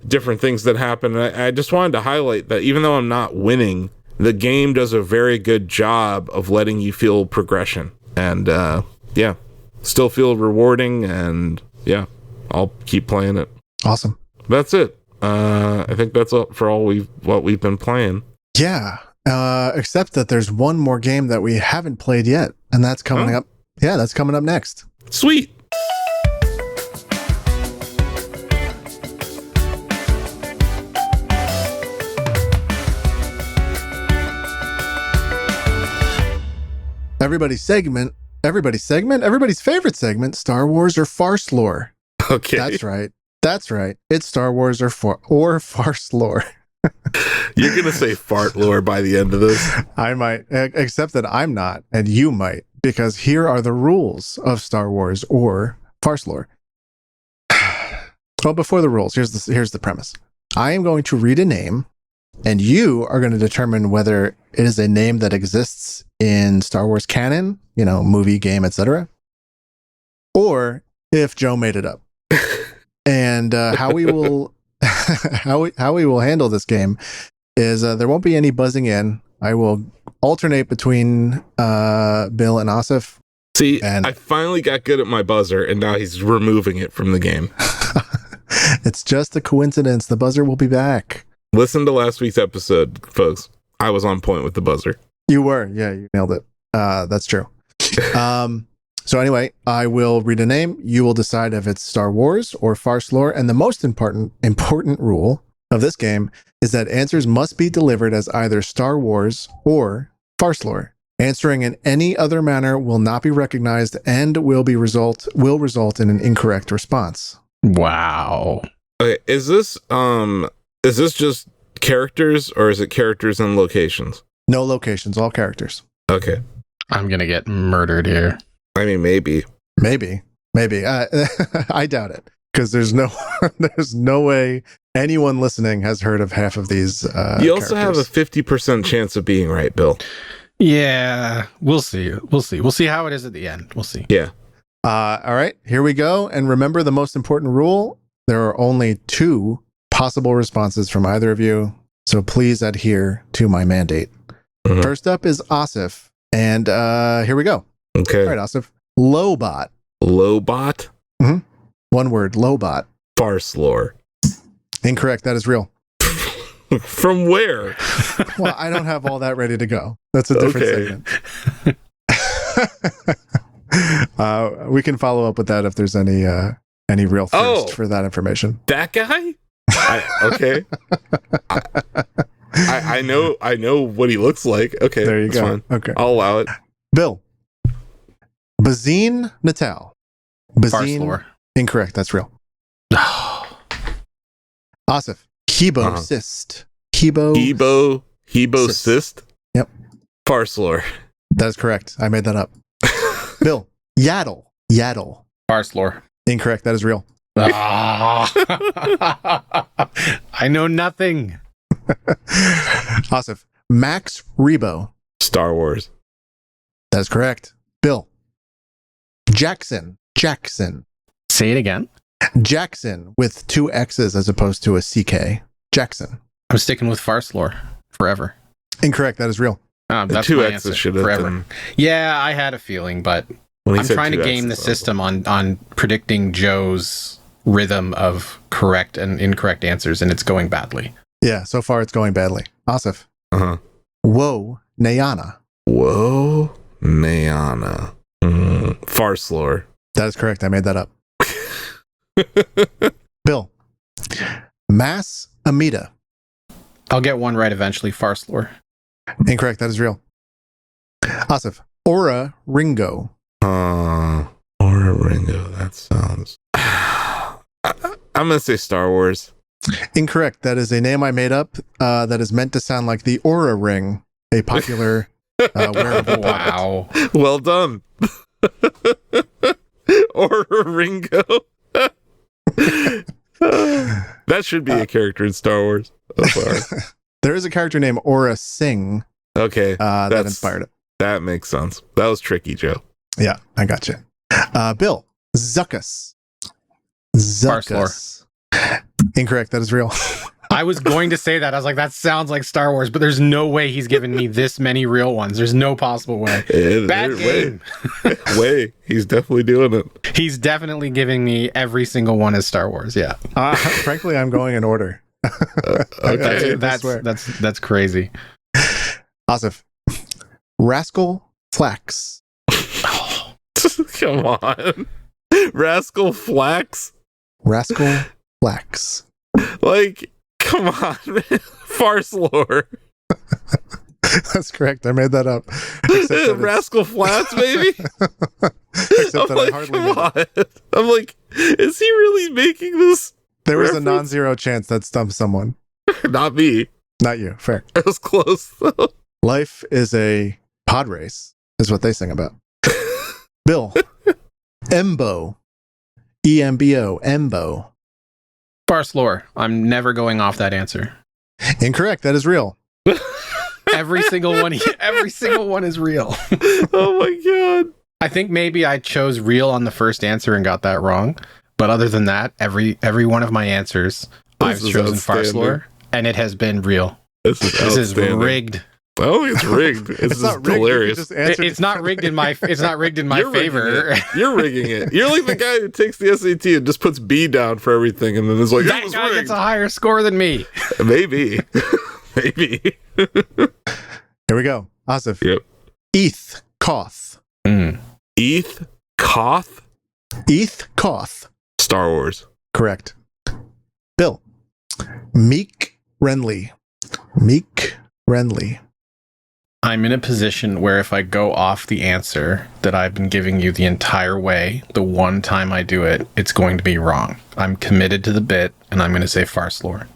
different things that happen. And I just wanted to highlight that even though I'm not winning, the game does a very good job of letting you feel progression. And still feel rewarding. And yeah, I'll keep playing it. Awesome. That's it. I think that's all for what we've been playing. Yeah. Except that there's one more game that we haven't played yet, and that's coming up. Yeah, that's coming up next. Sweet. Everybody's favorite segment, Star Wars or Farce Lore. Okay. That's right. It's Star Wars or Farce Lore. You're going to say fart lore by the end of this. I might, except that I'm not, and you might, because here are the rules of Star Wars or Farce Lore. Well, before the rules, here's the premise. I am going to read a name, and you are going to determine whether it is a name that exists in Star Wars canon, movie, game, etc., or if Joe made it up. And how we will handle this game is there won't be any buzzing in. I will alternate between Bill and Asif. See, I finally got good at my buzzer, and now he's removing it from the game. It's just a coincidence. The buzzer will be back. Listen to last week's episode, folks. I was on point with the buzzer. You were. Yeah, you nailed it. That's true. So anyway, I will read a name. You will decide if it's Star Wars or Farce Lore. And the most important rule of this game is that answers must be delivered as either Star Wars or Farce Lore. Answering in any other manner will not be recognized and will result in an incorrect response. Wow. Okay, is this just characters, or is it characters and locations? No locations, all characters. Okay. I'm gonna get murdered here. I mean, maybe. I doubt it, because there's no way anyone listening has heard of half of these. You also have a 50% chance of being right, Bill. Yeah, we'll see. We'll see how it is at the end. We'll see. Yeah. All right, here we go. And remember the most important rule: there are only 2 possible responses from either of you, so please adhere to my mandate. Mm-hmm. First up is Asif, and here we go. Okay. All right, Asif. Lobot. Lobot? Mm-hmm. One word, Lobot. Farce Lore. Incorrect. That is real. From where? Well, I don't have all that ready to go. That's a different segment. We can follow up with that if there's any real thirst for that information. That guy? Okay. I know what he looks like. Okay, there you go. Fine. Okay, I'll allow it. Bill. Bazine Natal. Farce Lore. Incorrect. That's real. Asif. Hebo Cyst. Hebo Cyst? Yep. Farce Lore. That is correct. I made that up. Bill. Yaddle. Farce Lore. Incorrect. That is real. I know nothing. Asif. Max Rebo. Star Wars. That is correct. Bill. Jackson. Say it again. Jackson with 2 X's as opposed to a CK. Jackson. I'm sticking with Farce Lore forever. Incorrect. That is real. That's two my X's answer should have forever. been. Yeah, I had a feeling, but I'm trying to game the system on predicting Joe's rhythm of correct and incorrect answers, and it's going badly. Yeah, so far it's going badly. Asif. Uh-huh. Whoa, Nayana. Whoa, Nayana. Farce Lore. That is correct. I made that up. Bill. Mass Amida. I'll get one right eventually. Farce Lore. Incorrect. That is real. Asif. Aura Ringo. Aura Ringo. That sounds... I'm going to say Star Wars. Incorrect. That is a name I made up that is meant to sound like the Aura Ring, a popular wearable. Wow. Well done. Aura Ringo. That should be a character in Star Wars. Oh, sorry. There is a character named Aura Singh. Okay. That inspired it. That makes sense. That was tricky, Joe. Yeah, I got you. Bill. Zuckus. Farce Lore. Incorrect. That is real. I was going to say that. I was like, that sounds like Star Wars, but there's no way he's given me this many real ones. There's no possible way. Bad game. Way. He's definitely doing it. He's definitely giving me every single one as Star Wars. Yeah. Frankly, I'm going in order. Okay. That's crazy. Asif. Rascal Flax. Come on. Rascal Flax? Rascal Flax. Like, come on, man. Farce Lore. That's correct. I made that up. Rascal Flats, baby. Except that I hardly made it. I'm like, is he really making this? There was reference? a non-zero chance that stumped someone. Not me. Not you. Fair. It was close, though. Life is a pod race, is what they sing about. Bill. Embo. EMBO. Embo. Farce Lore. I'm never going off that answer. Incorrect. That is real. Every single one is real. Oh my god. I think maybe I chose real on the first answer and got that wrong. But other than that, every one of my answers, I've chosen Farce Lore, and it has been real. This is rigged. Oh, it's rigged. It's not rigged. hilarious. It's not rigged in my You're favor. You're rigging it. You're like the guy who takes the SAT and just puts B down for everything, and then is like, that was guy rigged. gets a higher score than me. Maybe. Maybe. Here we go. Asif. Yep. Eth Koth. Eth Koth? Eth Koth. Star Wars. Correct. Bill. Meek Renly. Meek Renly. I'm in a position where if I go off the answer that I've been giving you the entire way, the one time I do it, it's going to be wrong. I'm committed to the bit, and I'm going to say Farce Lore.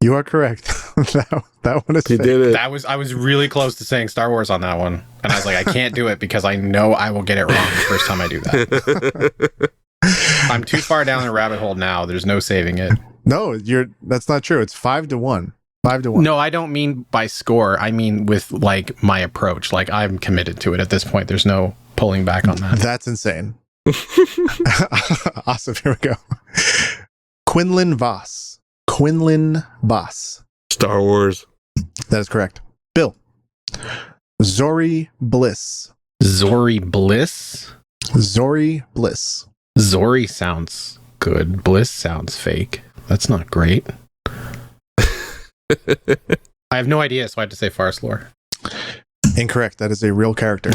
You are correct. that one is You fake. did it. I was really close to saying Star Wars on that one, and I was like, I can't do it because I know I will get it wrong the first time I do that. I'm too far down the rabbit hole now. There's no saving it. No, that's not true. It's 5-1. 5-1. No, I don't mean by score. I mean with like my approach. Like I'm committed to it at this point. There's no pulling back on that. That's insane. Awesome. Here we go. Quinlan Voss. Quinlan Voss. Star Wars. That is correct. Bill. Zori Bliss. Zori Bliss? Zori Bliss. Zori sounds good. Bliss sounds fake. That's not great. I have no idea, so I have to say Farce Lore. Incorrect. That is a real character.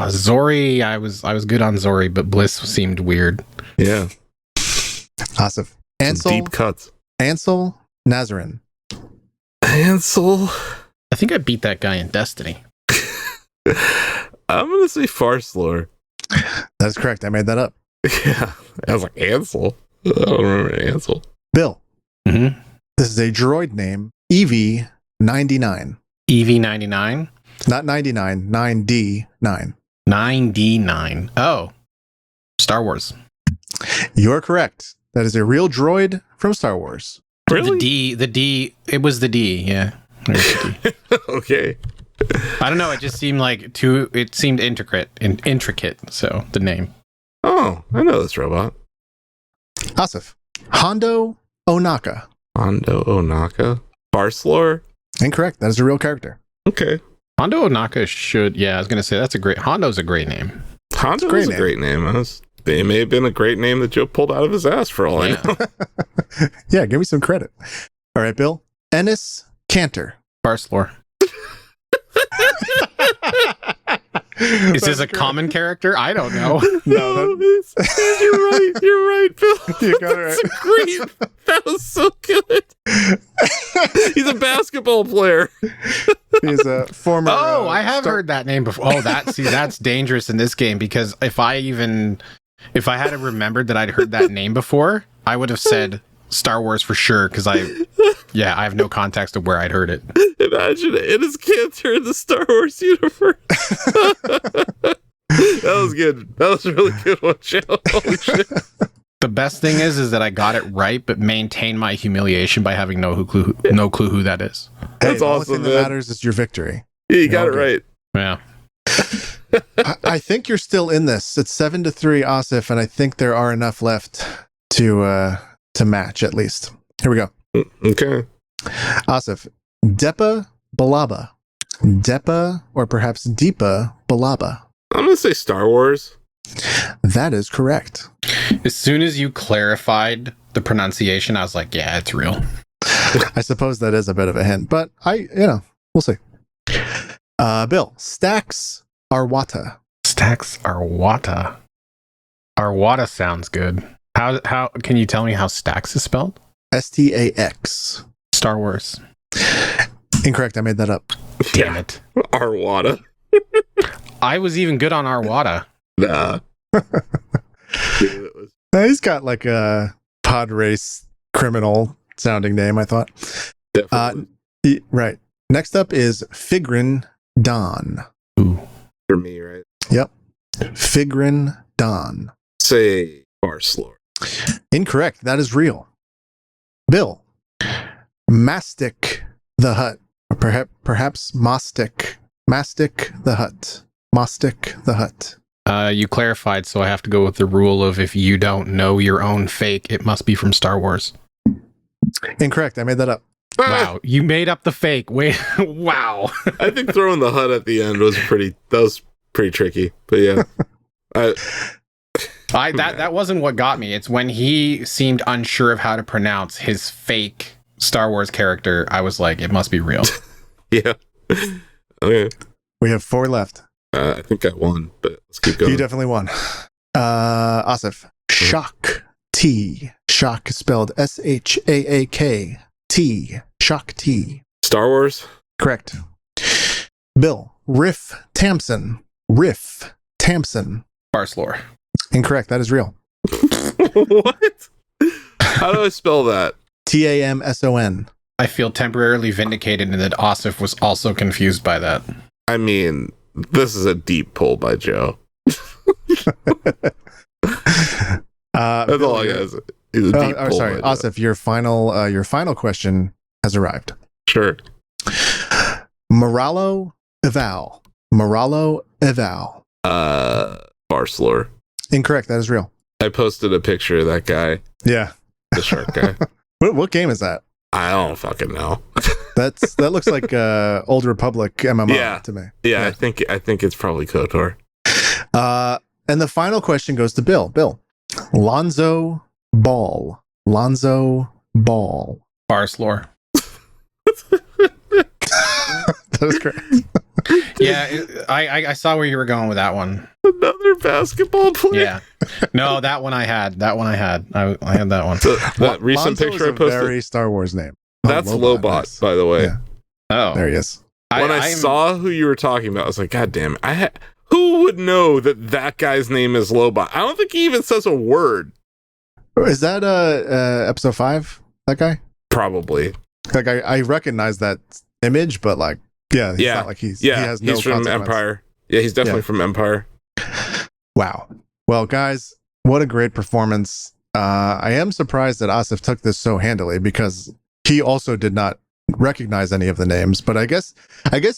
Zori. I was good on Zori, but Bliss seemed weird. Yeah. Awesome. Ansel. Deep cuts. Ansel Nazarin. Ansel. I think I beat that guy in Destiny. I'm gonna say Farce Lore. That is correct. I made that up. Yeah. I was like, Ansel. I don't remember Ansel. Bill. Mm-hmm. This is a droid name. EV-99. EV-99? Not 99. 9D9. 9D9. Oh. Star Wars. You're correct. That is a real droid from Star Wars. Really? The D, it was the D, yeah. There's the D. Okay. I don't know, it just seemed like it seemed intricate, so the name. Oh, I know this robot. Asif. Hondo Onaka. Hondo Onaka. Farce Lore? Incorrect. That is a real character. Okay. Hondo Onaka should. Yeah, I was gonna say Hondo's a great name. Hondo is a great name. It may have been a great name that Joe pulled out of his ass for all I know. Yeah, give me some credit. All right, Bill. Ennis Cantor. Farce Lore. Is this a common character? I don't know. No, you're right. You're right, Bill. You got it right. That's great. That was so good. He's a basketball player. He's a former. I have heard that name before. Oh, that's dangerous in this game, because if I had remembered that I'd heard that name before, I would have said Star Wars for sure, because I have no context of where I'd heard it. Imagine it is cancer in the Star Wars universe. That was good. That was a really good one, Joe. Holy shit. The best thing is that I got it right, but maintain my humiliation by having no clue who that is. That's awesome. The only thing that matters is your victory. Yeah, you got it right. Yeah. I think you're still in this. It's 7-3, Asif, and I think there are enough left to match at least. Here we go. Okay. Asif, Depa Balaba. Depa, or perhaps Deepa Balaba. I'm going to say Star Wars. That is correct. As soon as you clarified the pronunciation, I was like, yeah, it's real. I suppose that is a bit of a hint, but we'll see. Bill, Stax Arwata. Stax Arwata. Arwata sounds good. How can you tell me how Stax is spelled? Stax. Star Wars. Incorrect. I made that up. Damn it. Arwata. I was even good on Arwata. Nah. He's got like a pod race criminal sounding name, I thought. Definitely. Right. Next up is Figrin Don. Ooh. For me, right? Yep. Figrin Don. Say Farce Lore. Incorrect. That is real. Bill. Mastic the Hut. Or perhaps Mostic. Mastic the Hut. Mostic the Hut. You clarified, so I have to go with the rule of if you don't know your own fake, it must be from Star Wars. Incorrect. I made that up. Wow, you made up the fake. Wait, wow. I think throwing the hut at the end was pretty tricky. But yeah. That wasn't what got me. It's when he seemed unsure of how to pronounce his fake Star Wars character. I was like, it must be real. Yeah. Okay. We have 4 left. I think I won, but let's keep going. You definitely won. Asif. Shock T. Shock is spelled Shaak T. Shock T. Star Wars? Correct. Bill. Riff Tamson. Riff Tamson. Farce Lore. Incorrect. That is real. What? How do I spell that? Tamson. I feel temporarily vindicated in that Asif was also confused by that. I mean, this is a deep pull by Joe. That's Bill, all I got. He's a deep pull. Sorry, Asif, your final question has arrived. Sure. Moralo Eval. Moralo Eval. Farce Lore. Incorrect. That is real. I posted a picture of that guy. Yeah. The shark guy. What game is that? I don't fucking know. That looks like Old Republic MMO to me. Yeah, I think it's probably KOTOR. And the final question goes to Bill. Bill. Lonzo Ball. Lonzo Ball. Farce Lore. That is correct. Yeah, I saw where you were going with that one. Another basketball player. Yeah. No, that one I had. I had that one. So that recent Lonzo picture is I a posted. very Star Wars name. That's Lobot, by the way. Yeah. Oh, There he is. When I saw who you were talking about, I was like, God damn it. Who would know that guy's name is Lobot? I don't think he even says a word. Is that episode 5? That guy? Probably. Like I recognize that image, but like, yeah, he's not like he has no he's from consequence. Empire. Yeah, he's definitely from Empire. Wow. Well, guys, what a great performance. I am surprised that Asif took this so handily because he also did not recognize any of the names, but I guess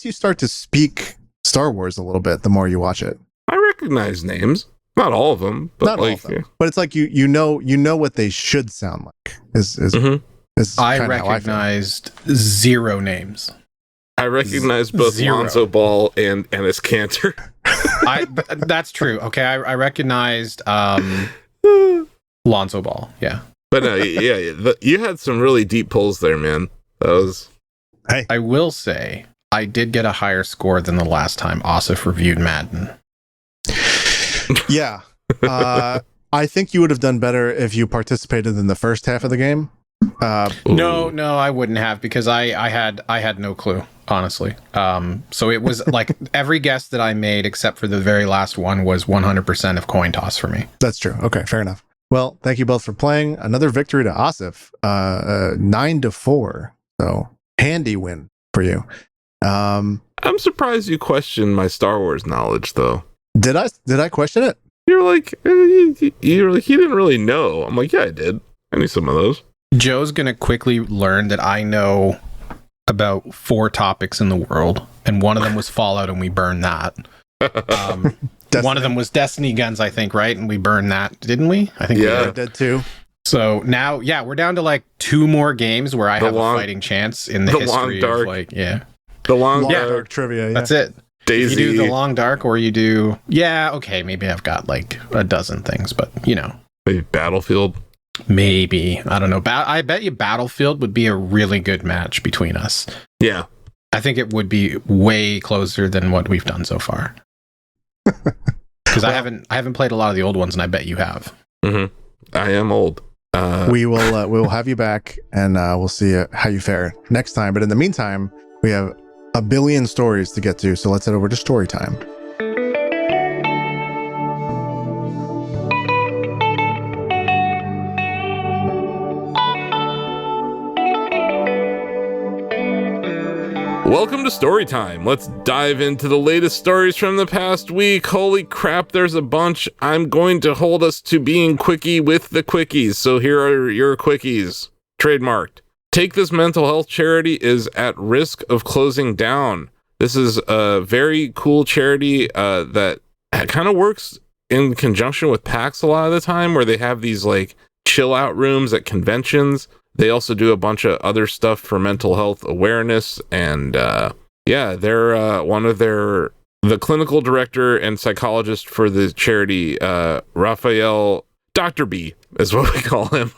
you start to speak Star Wars a little bit the more you watch it. I recognize names. Not all of them, but Not all of them. But it's like you know what they should sound like is I recognized 0 names. I recognize both 0. Lonzo Ball and Enes Kanter. That's true. Okay, I recognized Lonzo Ball. Yeah, but no, you had some really deep pulls there, man. That was. Hey, I will say I did get a higher score than the last time Asif reviewed Madden. Yeah. I think you would have done better if you participated in the first half of the game. No, I wouldn't have, because I had no clue, honestly. So it was like every guess that I made except for the very last one was 100% of coin toss for me. That's true. Okay, fair enough. Well, thank you both for playing. Another victory to Asif, 9-4. So handy win for you. I'm surprised you questioned my Star Wars knowledge, though. Did I question it? You're like, he didn't really know. I'm like, yeah, I did. I knew some of those. Joe's gonna quickly learn that I know about 4 topics in the world, and one of them was Fallout, and we burned that. One of them was Destiny guns, I think, right? And we burned that, didn't we? I think we did too. So now, yeah, we're down to like 2 more games where I have a fighting chance in the history of like, the long dark trivia. Yeah. That's it. Daisy. You do the long dark, or you do, okay, maybe I've got like a dozen things, but maybe Battlefield. Maybe, I don't know. I bet you Battlefield would be a really good match between us. Yeah, I think it would be way closer than what we've done so far. Because I haven't played a lot of the old ones, and I bet you have. Mm-hmm. I am old. We will have you back, and we'll see how you fare next time. But in the meantime, we have a billion stories to get to, so let's head over to story time. Welcome to Storytime. Let's dive into the latest stories from the past week. Holy crap, there's a bunch. I'm going to hold us to being quickie with the quickies. So here are your quickies. Trademarked. Take This Mental Health Charity is at risk of closing down. This is a very cool charity that kind of works in conjunction with PAX a lot of the time, where they have these like chill out rooms at conventions. They also do a bunch of other stuff for mental health awareness, and they're the clinical director and psychologist for the charity, Raphael, Dr. B is what we call him.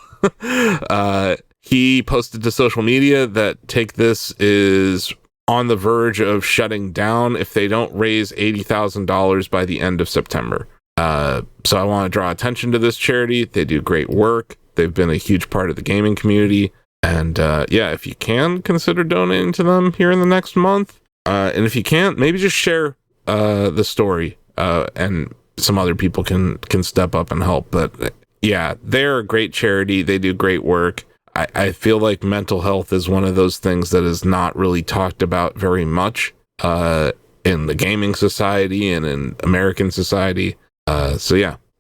He posted to social media that Take This is on the verge of shutting down if they don't raise $80,000 by the end of September. So I want to draw attention to this charity. They do great work. They've been a huge part of the gaming community. And if you can, consider donating to them here in the next month. And if you can't, maybe just share the story and some other people can step up and help. But yeah, they're a great charity. They do great work. I feel like mental health is one of those things that is not really talked about very much in the gaming society and in American society.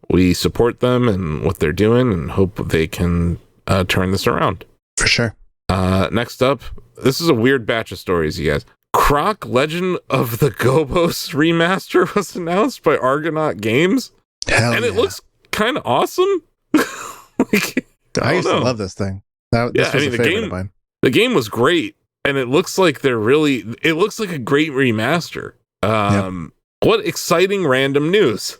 We support them and what they're doing and hope they can turn this around. For sure. Next up, this is a weird batch of stories, you guys. Croc Legend of the Gobbos remaster was announced by Argonaut Games. Hell It looks kind of awesome. I used to love this thing. This was a favorite of mine. The game was great, and it looks like it looks like a great remaster. What exciting random news.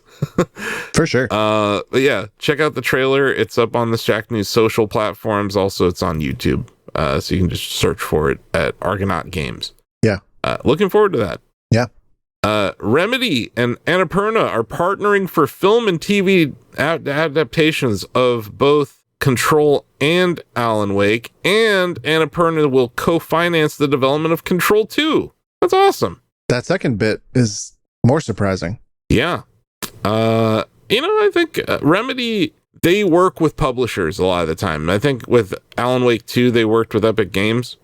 For sure. But yeah, check out the trailer. It's up on the Shack News social platforms. Also, it's on YouTube. So you can just search for it at Argonaut Games. Yeah. Looking forward to that. Yeah. Remedy and Annapurna are partnering for film and TV adaptations of both Control and Alan Wake, and Annapurna will co-finance the development of Control 2. That's awesome. That second bit is more surprising. Yeah. I think Remedy, they work with publishers a lot of the time. I think with Alan Wake 2, they worked with Epic Games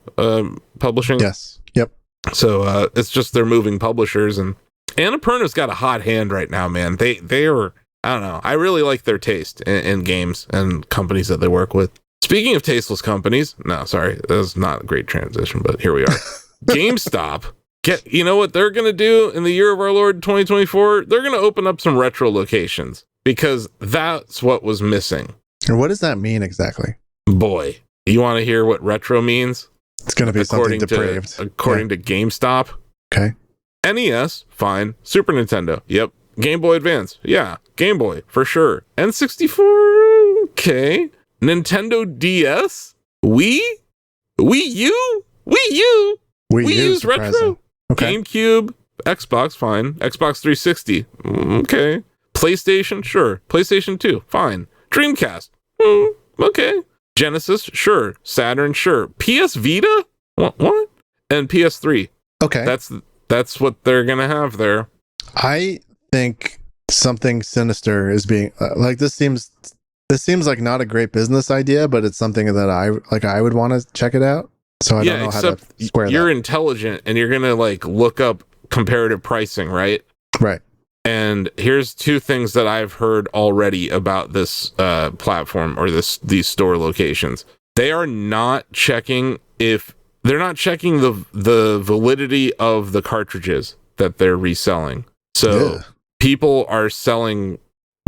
publishing. Yes. Yep. So it's just they're moving publishers, and Annapurna's got a hot hand right now, man. They are, I don't know. I really like their taste in games and companies that they work with. Speaking of tasteless companies, no, sorry, that was not a great transition, but here we are. GameStop. You know what they're going to do in the year of our Lord 2024? They're going to open up some retro locations, because that's what was missing. And what does that mean exactly? Boy, You want to hear what retro means? It's going to be something depraved. According to GameStop. Okay. NES, fine. Super Nintendo, yep. Game Boy Advance, yeah. Game Boy, for sure. N64, okay. Nintendo DS? Wii? Wii U? Wii U? Wii U's retro? Okay. GameCube? Xbox, fine. Xbox 360, okay. PlayStation, sure. PlayStation 2, fine. Dreamcast, okay. Genesis, sure. Saturn, sure. PS Vita? What? And PS3. Okay. That's what they're gonna have there. I think something sinister is being like this seems like not a great business idea, but it's something that I would want to check it out. So I don't know how to square that. You're intelligent and you're gonna like look up comparative pricing, right? Right. And here's two things that I've heard already about this platform or these store locations. They are not checking the validity of the cartridges that they're reselling. So people are selling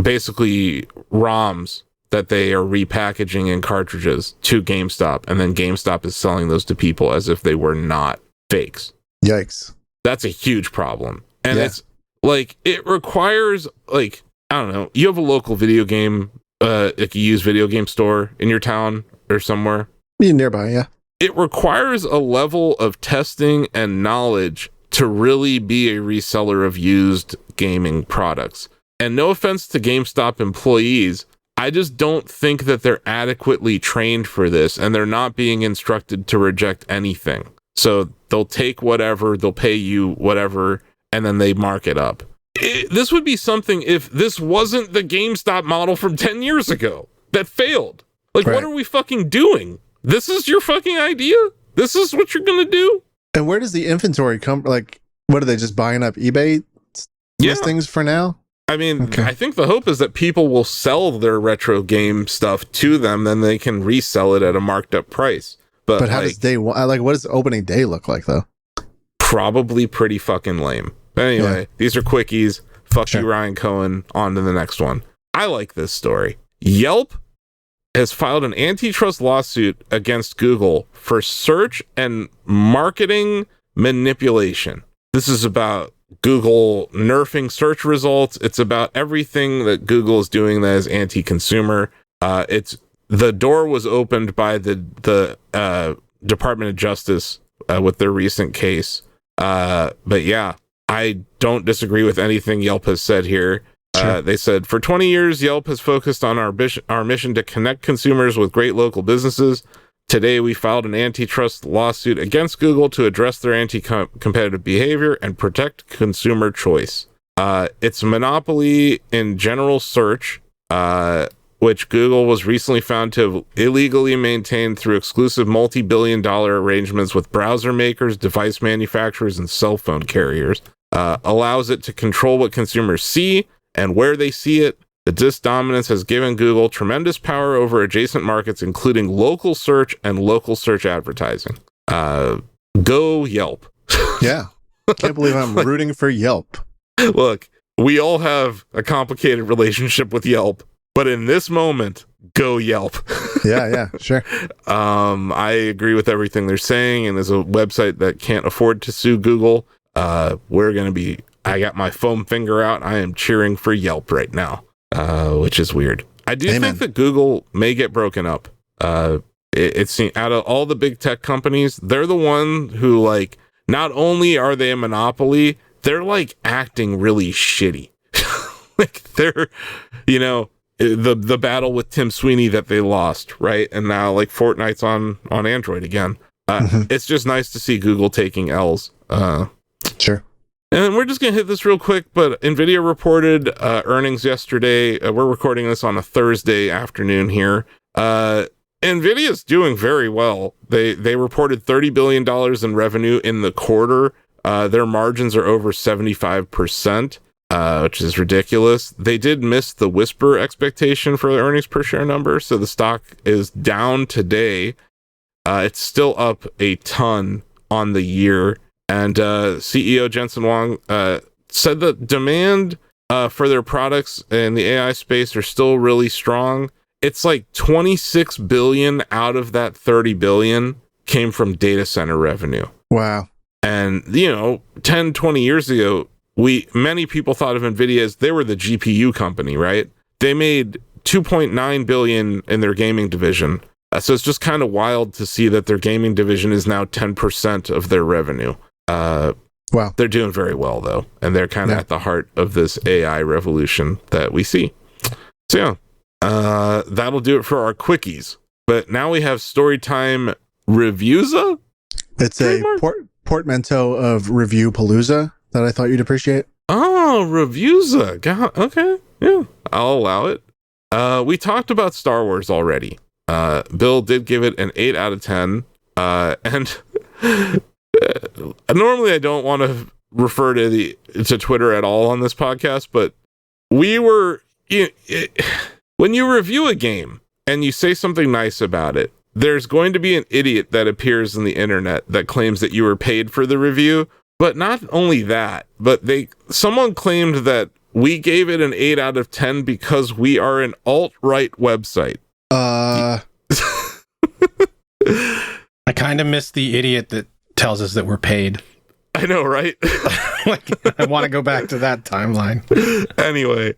basically ROMs that they are repackaging in cartridges to GameStop, and then GameStop is selling those to people as if they were not fakes. Yikes. That's a huge problem. And it's like, it requires, like, I don't know, you have a local video game, like a used video game store in your town or somewhere. Nearby, yeah. It requires a level of testing and knowledge to really be a reseller of used gaming products. And no offense to GameStop employees, I just don't think that they're adequately trained for this, and they're not being instructed to reject anything. So they'll take whatever, they'll pay you whatever, and then they mark it up. This would be something if this wasn't the GameStop model from 10 years ago that failed. Like, What are we fucking doing? This is your fucking idea? This is what you're going to do? And where does the inventory come? Like, what are they just buying up eBay listings for now? I mean, I think the hope is that people will sell their retro game stuff to them, then they can resell it at a marked up price. But how does day one, like, what does opening day look like, though? Probably pretty fucking lame. But anyway, these are quickies. Fuck you, Ryan Cohen. On to the next one. I like this story. Yelp has filed an antitrust lawsuit against Google for search and marketing manipulation. This is about Google nerfing search results. It's about everything that Google is doing that is anti-consumer. The door was opened by the Department of Justice with their recent case. But yeah, I don't disagree with anything Yelp has said here. They said, for 20 years, Yelp has focused on our mission to connect consumers with great local businesses. Today, we filed an antitrust lawsuit against Google to address their anti-competitive behavior and protect consumer choice. Its monopoly in general search, which Google was recently found to have illegally maintained through exclusive multi-billion-dollar arrangements with browser makers, device manufacturers, and cell phone carriers, allows it to control what consumers see and where they see it. This dominance has given Google tremendous power over adjacent markets, including local search and local search advertising. Go Yelp. Yeah. Can't believe I'm rooting for Yelp. Look, we all have a complicated relationship with Yelp, but in this moment, go Yelp. Yeah, sure. I agree with everything they're saying, and as a website that can't afford to sue Google, I got my foam finger out. I am cheering for Yelp right now. Which is weird. I do think that Google may get broken up. It seems out of all the big tech companies, they're the one who, like, not only are they a monopoly, they're like acting really shitty. Like, they're, the battle with Tim Sweeney that they lost, right? And now, like, Fortnite's on Android again. It's just nice to see Google taking L's. Sure. And we're just going to hit this real quick, but NVIDIA reported earnings yesterday. We're recording this on a Thursday afternoon here. NVIDIA's doing very well. They reported $30 billion in revenue in the quarter. Their margins are over 75%, which is ridiculous. They did miss the Whisper expectation for the earnings per share number, so the stock is down today. It's still up a ton on the year. And CEO Jensen Huang said that demand for their products in the AI space are still really strong. it's like 26 billion out of that 30 billion came from data center revenue. Wow. And, 10, 20 years ago, many people thought of NVIDIA as they were the GPU company, right? They made 2.9 billion in their gaming division. So it's just kind of wild to see that their gaming division is now 10% of their revenue. Wow. They're doing very well, though. And they're kind of at the heart of this AI revolution that we see. So, yeah, that'll do it for our quickies. But now we have Storytime Reviewza? It's trademark? A portmanteau of Review Palooza that I thought you'd appreciate. Oh, Reviewza. God, okay. Yeah, I'll allow it. We talked about Star Wars already. Bill did give it an 8 out of 10. And normally I don't want to refer to Twitter at all on this podcast, but when you review a game and you say something nice about it, there's going to be an idiot that appears on the internet that claims that you were paid for the review. But not only that, but someone claimed that we gave it an 8 out of 10 because we are an alt-right website. I kind of miss the idiot that tells us that we're paid. I know, right? I want to go back to that timeline. Anyway,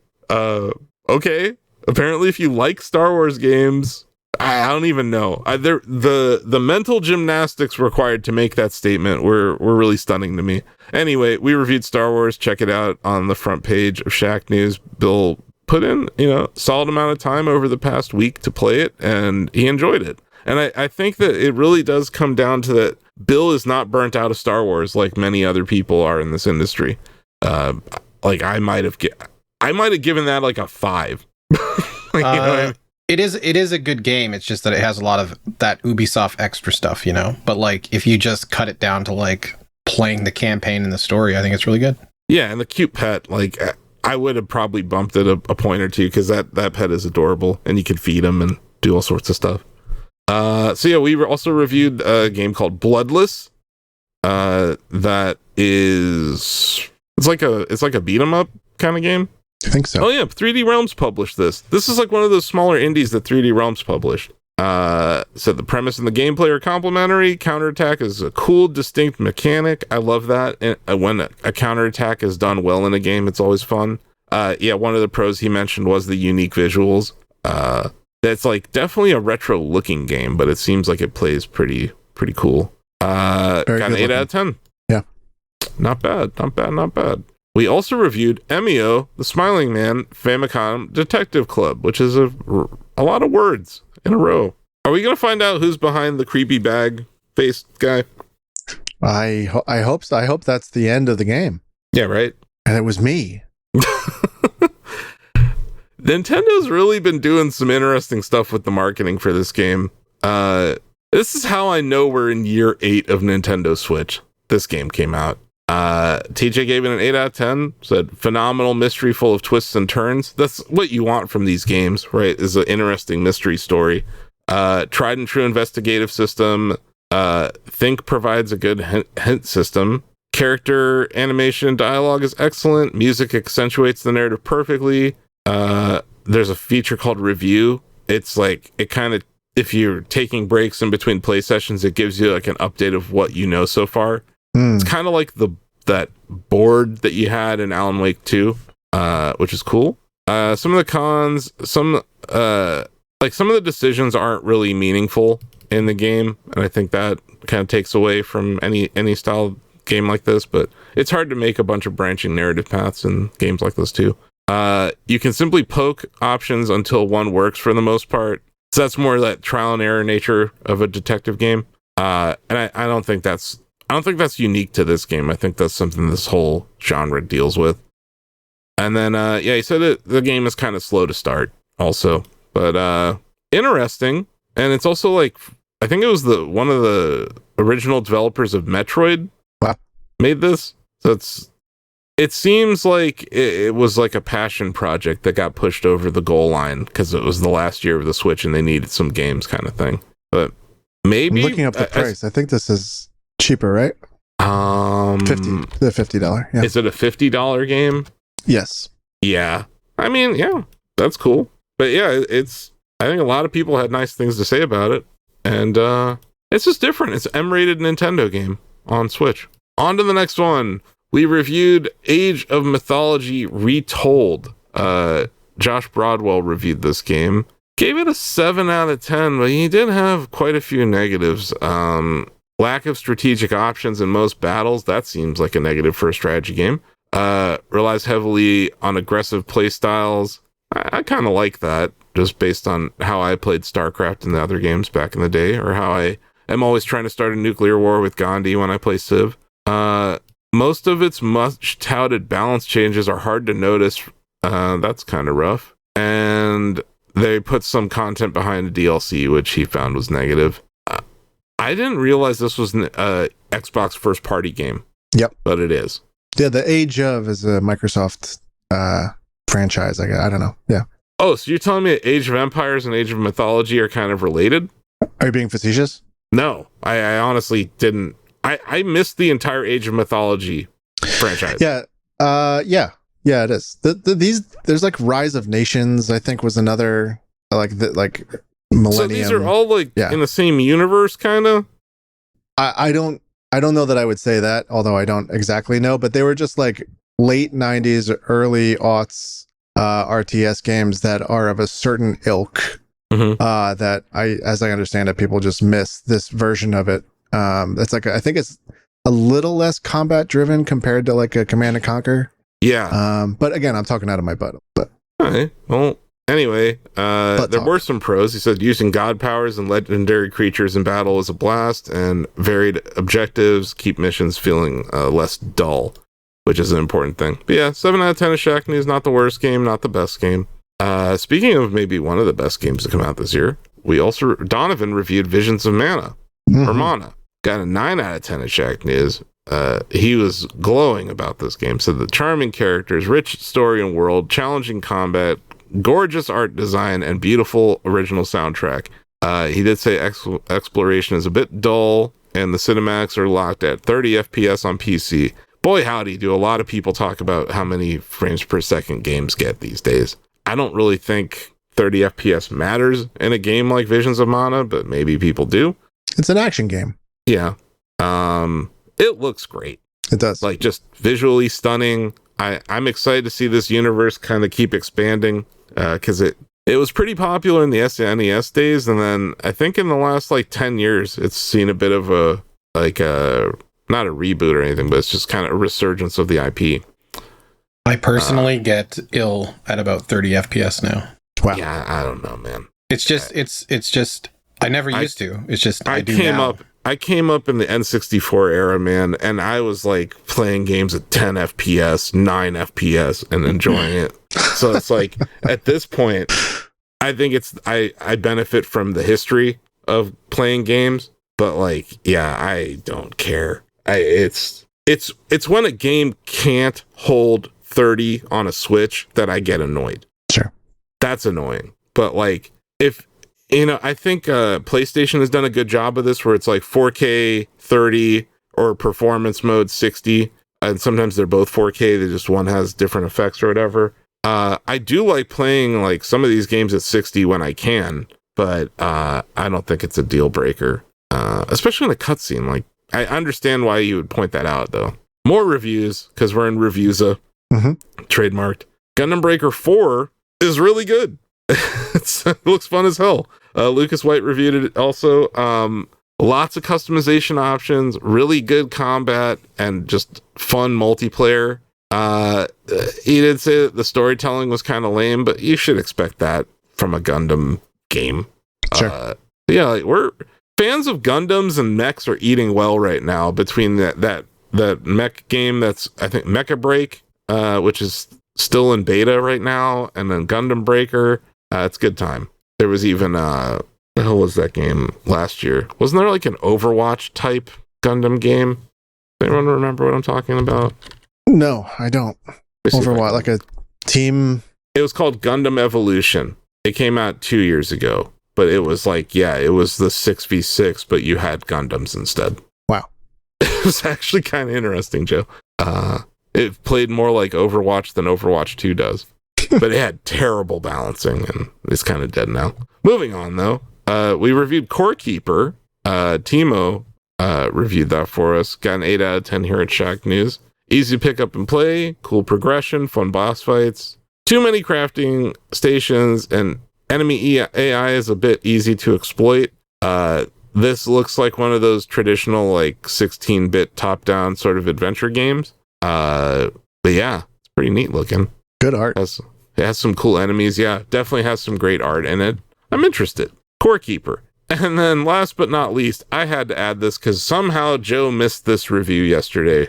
okay. Apparently, if you like Star Wars games, I don't even know. The mental gymnastics required to make that statement were really stunning to me. Anyway, we reviewed Star Wars. Check it out on the front page of Shack News. Bill put in, solid amount of time over the past week to play it, and he enjoyed it. And I think that it really does come down to that Bill is not burnt out of Star Wars like many other people are in this industry. I might have given that like a 5. What I mean? It is a good game. It's just that it has a lot of that Ubisoft extra stuff, But like, if you just cut it down to like playing the campaign and the story, I think it's really good. Yeah, and the cute pet, like I would have probably bumped it a point or two because that pet is adorable, and you can feed him and do all sorts of stuff. So yeah, we also reviewed a game called Bloodless. That is it's like a beat 'em up kind of game. I think so. Oh yeah, 3D Realms published this. This is like one of those smaller indies that 3D Realms published. So the premise and the gameplay are complementary. Counterattack is a cool, distinct mechanic. I love that. And when a counterattack is done well in a game, it's always fun. Yeah, one of the pros he mentioned was the unique visuals. It's like definitely a retro looking game, but it seems like it plays pretty cool. Got an 8 out of 10. Yeah. Not bad. We also reviewed Emio, the Smiling Man Famicom Detective Club, which is a lot of words in a row. Are we going to find out who's behind the creepy bag-faced guy? I hope so. I hope that's the end of the game. Yeah, right? And it was me. Nintendo's really been doing some interesting stuff with the marketing for this game. This is how I know we're in year 8 of Nintendo Switch. This game came out. TJ gave it an 8 out of 10, said phenomenal mystery full of twists and turns. That's what you want from these games, right? Is an interesting mystery story. Tried and true investigative system. Think provides a good hint system. Character animation dialogue is excellent. Music accentuates the narrative perfectly. There's a feature called Review. It's like, it kind of, if you're taking breaks in between play sessions, it gives you like an update of what you know so far. It's kind of like that board that you had in Alan Wake 2, which is cool. Some of the cons, some of the decisions aren't really meaningful in the game, and I think that kind of takes away from any style game like this, but it's hard to make a bunch of branching narrative paths in games like this too. You can simply poke options until one works for the most part. So that's more that trial and error nature of a detective game. And I don't think that's unique to this game. I think that's something this whole genre deals with. And then, he said the game is kind of slow to start also, but interesting. And it's also like, I think it was one of the original developers of Metroid made this. So it seems like it was like a passion project that got pushed over the goal line because it was the last year of the Switch and they needed some games kind of thing. But maybe I'm looking up the price. I think this is cheaper, right? The $50. Yeah. Is it a $50 game? Yes. Yeah. I mean, yeah, that's cool. But yeah, I think a lot of people had nice things to say about it. And it's just different. It's an M-rated Nintendo game on Switch. On to the next one. We reviewed Age of Mythology Retold. Josh Broadwell reviewed this game. Gave it a 7 out of 10, but he did have quite a few negatives. Lack of strategic options in most battles. That seems like a negative for a strategy game. Relies heavily on aggressive play styles. I kind of like that, just based on how I played StarCraft and the other games back in the day, or how I am always trying to start a nuclear war with Gandhi when I play Civ. Most of its much touted balance changes are hard to notice. That's kind of rough. And they put some content behind the DLC, which he found was negative. I didn't realize this was an Xbox first-party game. Yep. But it is. Yeah, the Age of is a Microsoft franchise. I don't know. Yeah. Oh, so you're telling me Age of Empires and Age of Mythology are kind of related? Are you being facetious? No, I honestly didn't. I missed the entire Age of Mythology franchise. Yeah. Yeah, it is. There's like Rise of Nations, I think, was another like Millennium. So these are all in the same universe, kind of. I don't know that I would say that, although I don't exactly know. But they were just like late '90s, early aughts RTS games that are of a certain ilk. Mm-hmm. That as I understand it, people just miss this version of it. It's like I think it's a little less combat driven compared to like a Command and Conquer. Yeah. But again, I'm talking out of my butt. But all right. Well, anyway, there were some pros. He said using god powers and legendary creatures in battle is a blast, and varied objectives keep missions feeling less dull, which is an important thing. But yeah, 7 out of 10 of Shackney is not the worst game, not the best game. Speaking of maybe one of the best games to come out this year, Donovan reviewed Visions of Mana, or Mana. Got a 9 out of 10 at Shackney. He was glowing about this game. Said the charming characters, rich story and world, challenging combat, gorgeous art design, and beautiful original soundtrack. He did say exploration is a bit dull, and the cinematics are locked at 30 FPS on PC. Boy, howdy, do a lot of people talk about how many frames per second games get these days. I don't really think 30 FPS matters in a game like Visions of Mana, but maybe people do. It's an action game. Yeah. It looks great. It does. Like, just visually stunning. I'm excited to see this universe kind of keep expanding, because it was pretty popular in the SNES days, and then I think in the last 10 years it's seen a bit of a not a reboot or anything, but it's just kind of a resurgence of the IP. I personally get ill at about 30 FPS now. Wow. Yeah, I don't know, man. It's just I never used to. It's just I came up in the N64 era, man, and I was playing games at 10 FPS, 9 FPS, and enjoying it. So it's at this point, I think I benefit from the history of playing games, but I don't care. It's when a game can't hold 30 on a Switch that I get annoyed. Sure. That's annoying. But if I think PlayStation has done a good job of this, where it's 4K 30 or performance mode 60, and sometimes they're both 4K. They just one has different effects or whatever. I do like playing some of these games at 60 when I can, but I don't think it's a deal breaker, especially in a cutscene. I understand why you would point that out, though. More reviews, because we're in Reviewza, trademarked. Gundam Breaker 4 is really good. It looks fun as hell. Lucas White reviewed it also. Lots of customization options, really good combat, and just fun multiplayer. He did say that the storytelling was kind of lame, but you should expect that from a Gundam game. Sure. We're fans of Gundams, and mechs are eating well right now, between that mech game that's, I think, Mecha Break, which is still in beta right now, and then Gundam Breaker. It's a good time. There was even the hell was that game last year? Wasn't there an Overwatch type Gundam game? Anyone remember what I'm talking about? No, I don't. Overwatch, like a team. It was called Gundam Evolution. It came out 2 years ago, but it was it was the 6v6, but you had Gundams instead. Wow. It was actually kind of interesting, Joe. It played more like Overwatch than Overwatch 2 does. But it had terrible balancing, and it's kind of dead now. Moving on, though, we reviewed Core Keeper. Timo reviewed that for us. Got an 8 out of 10 here at Shack News. Easy to pick up and play, cool progression, fun boss fights. Too many crafting stations, and enemy AI is a bit easy to exploit. This looks like one of those traditional, like, 16-bit top-down sort of adventure games. But yeah, it's pretty neat looking. Good art. It has some cool enemies. Yeah, definitely has some great art in it. I'm interested. Core Keeper. And then last but not least, I had to add this because somehow Joe missed this review yesterday.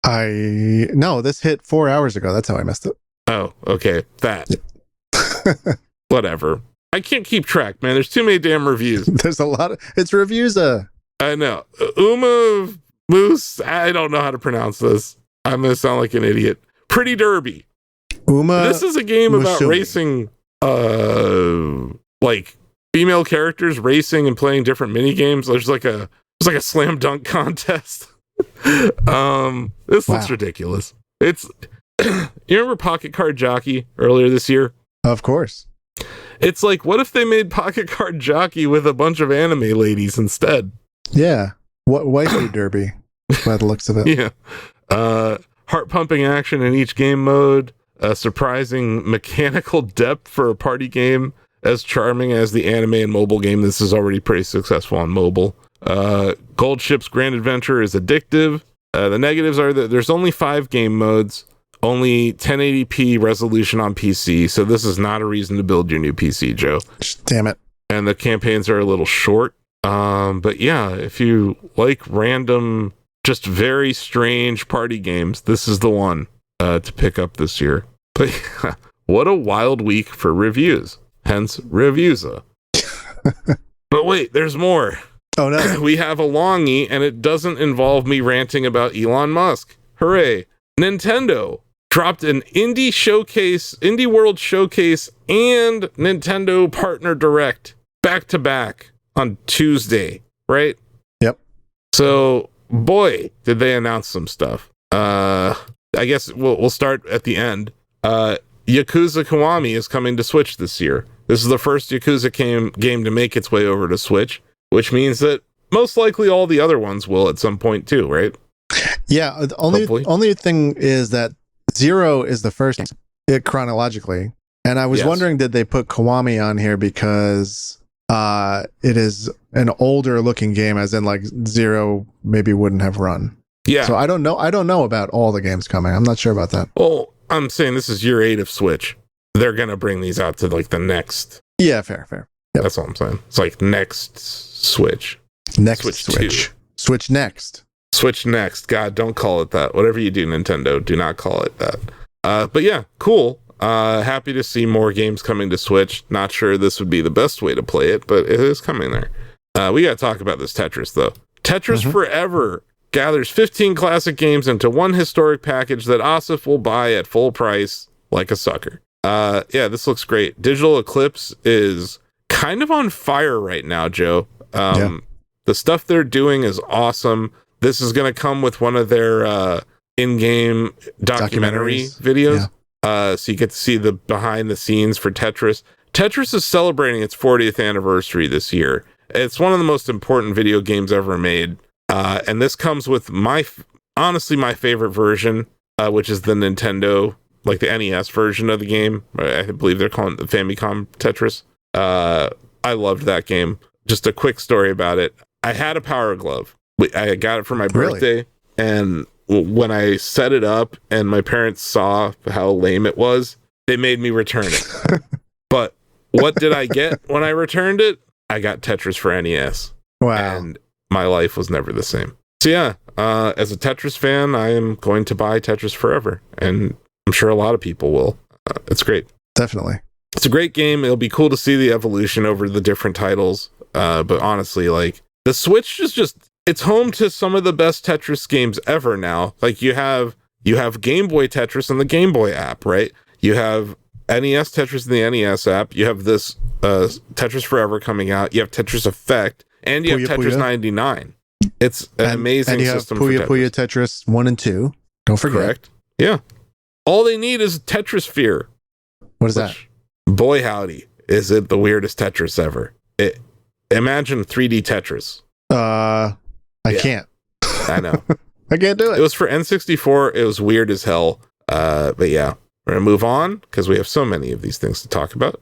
No, this hit 4 hours ago. That's how I missed it. Oh, okay. That. Whatever. I can't keep track, man. There's too many damn reviews. There's a lot of... It's reviews. I know. Uma Moose. I don't know how to pronounce this. I'm going to sound like an idiot. Pretty Derby. This is a game about racing, like female characters racing and playing different mini games. There's like a slam dunk contest. This looks ridiculous. It's you remember Pocket Card Jockey earlier this year? Of course. It's like, what if they made Pocket Card Jockey with a bunch of anime ladies instead? Yeah. What waifu derby by the looks of it. Yeah. Heart pumping action in each game mode. Surprising mechanical depth for a party game. As charming as the anime and mobile game, this is already pretty successful on mobile. Gold Ship's Grand Adventure is addictive. The negatives are that there's only 5 game modes, only 1080p resolution on PC, so this is not a reason to build your new PC, Joe. Damn it. And the campaigns are a little short. But yeah, if you like random, just very strange party games, this is the one to pick up this year. But what a wild week for reviews. Hence, Reviewsa. But wait, there's more. Oh no. We have a longie, and it doesn't involve me ranting about Elon Musk. Hooray. Nintendo dropped an Indie World Showcase and Nintendo Partner Direct back to back on Tuesday, right? Yep. So, boy, did they announce some stuff. I guess we'll start at the end. Yakuza Kiwami is coming to Switch this year. This is the first Yakuza game to make its way over to Switch, which means that most likely all the other ones will at some point too, right? Yeah, the only thing is that 0 is the first chronologically. And I was wondering, did they put Kiwami on here because it is an older looking game, as in like 0 maybe wouldn't have run. Yeah. So I don't know about all the games coming. I'm not sure about that. Well, I'm saying this is year 8 of Switch. They're going to bring these out to like the next. Yeah, fair. Yep. That's all I'm saying. It's like next Switch. Next Switch. Switch next. Switch next. God, don't call it that. Whatever you do, Nintendo, do not call it that. But yeah, cool. Happy to see more games coming to Switch. Not sure this would be the best way to play it, but it is coming there. We got to talk about this Tetris, though. Tetris Forever gathers 15 classic games into one historic package that Asif will buy at full price like a sucker. Yeah, this looks great. Digital Eclipse is kind of on fire right now, Joe. The stuff they're doing is awesome. This is going to come with one of their in-game documentary videos. Yeah. So you get to see the behind the scenes for Tetris. Tetris is celebrating its 40th anniversary this year. It's one of the most important video games ever made. And this comes with honestly my favorite version, which is the Nintendo, like the NES version of the game. I believe they're calling it the Famicom Tetris. I loved that game. Just a quick story about it. I had a Power Glove. I got it for my birthday, and when I set it up and my parents saw how lame it was, they made me return it. But what did I get when I returned it? I got Tetris for NES. Wow. And my life was never the same. So yeah, as a Tetris fan, I am going to buy Tetris Forever, and I'm sure a lot of people will. It's great. Definitely. It's a great game. It'll be cool to see the evolution over the different titles. But honestly, like, the Switch is just, it's home to some of the best Tetris games ever now. Like, you have Game Boy Tetris in the Game Boy app, right? You have NES Tetris in the NES app. You have this Tetris Forever coming out. You have Tetris Effect, and you have Tetris 99. It's an amazing system for Tetris. And you have Puyo Tetris 1 and 2. Don't forget. Correct. Yeah. All they need is Tetrisphere. What is that? Boy howdy. is it the weirdest Tetris ever? Imagine 3D Tetris. I can't. I know. I can't do it. It was for N64. It was weird as hell. But yeah, we're going to move on because we have so many of these things to talk about.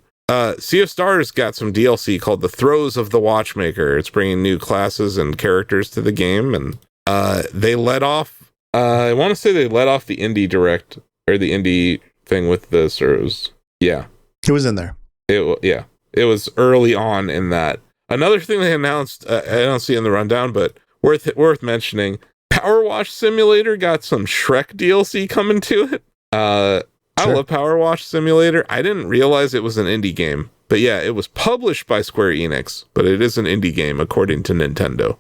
Sea of Stars got some DLC called The Throes of the Watchmaker. It's bringing new classes and characters to the game. And they let off, I want to say they let off the indie direct or the indie thing with this, or it was, yeah. It was in there. It was early on in that. Another thing they announced, I don't see in the rundown, but worth mentioning, Power Wash Simulator got some Shrek DLC coming to it. I love Power Wash Simulator. I didn't realize it was an indie game, but yeah, it was published by Square Enix, but it is an indie game according to Nintendo,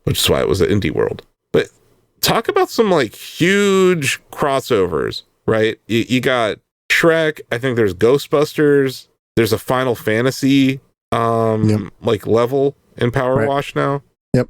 which is why it was an indie world. But talk about some like huge crossovers, right? You got Shrek. I think there's Ghostbusters. There's a Final Fantasy like level in Power Wash now. Yep.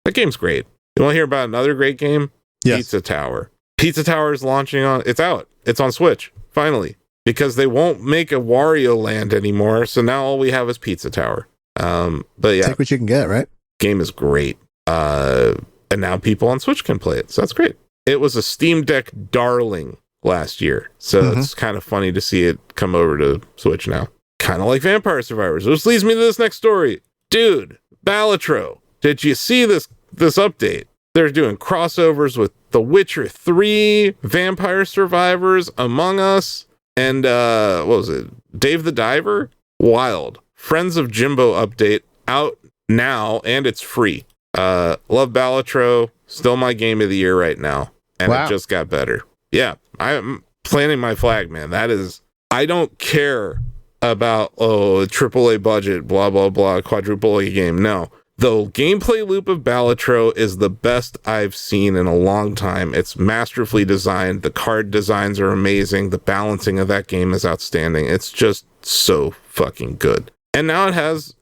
That game's great. You want to hear about another great game? Yes. Pizza Tower. Pizza Tower is launching it's out. It's on Switch, finally. Because they won't make a Wario Land anymore, so now all we have is Pizza Tower. But yeah. Take what you can get, right? Game is great. And now people on Switch can play it, so that's great. It was a Steam Deck darling last year, so it's kind of funny to see it come over to Switch now. Kind of like Vampire Survivors, which leads me to this next story. Dude, Balatro, did you see this update? They're doing crossovers with The Witcher 3, Vampire Survivors, Among Us, and what was it? Dave the Diver? Wild. Friends of Jimbo update out now, and it's free. Love Balatro, still my game of the year right now, and it just got better. Yeah, I'm planting my flag, man. That is, I don't care about AAA budget, blah blah blah, quadruple A game. No, the gameplay loop of Balatro is the best I've seen in a long time. It's masterfully designed. The card designs are amazing. The balancing of that game is outstanding. It's just so fucking good. And now it has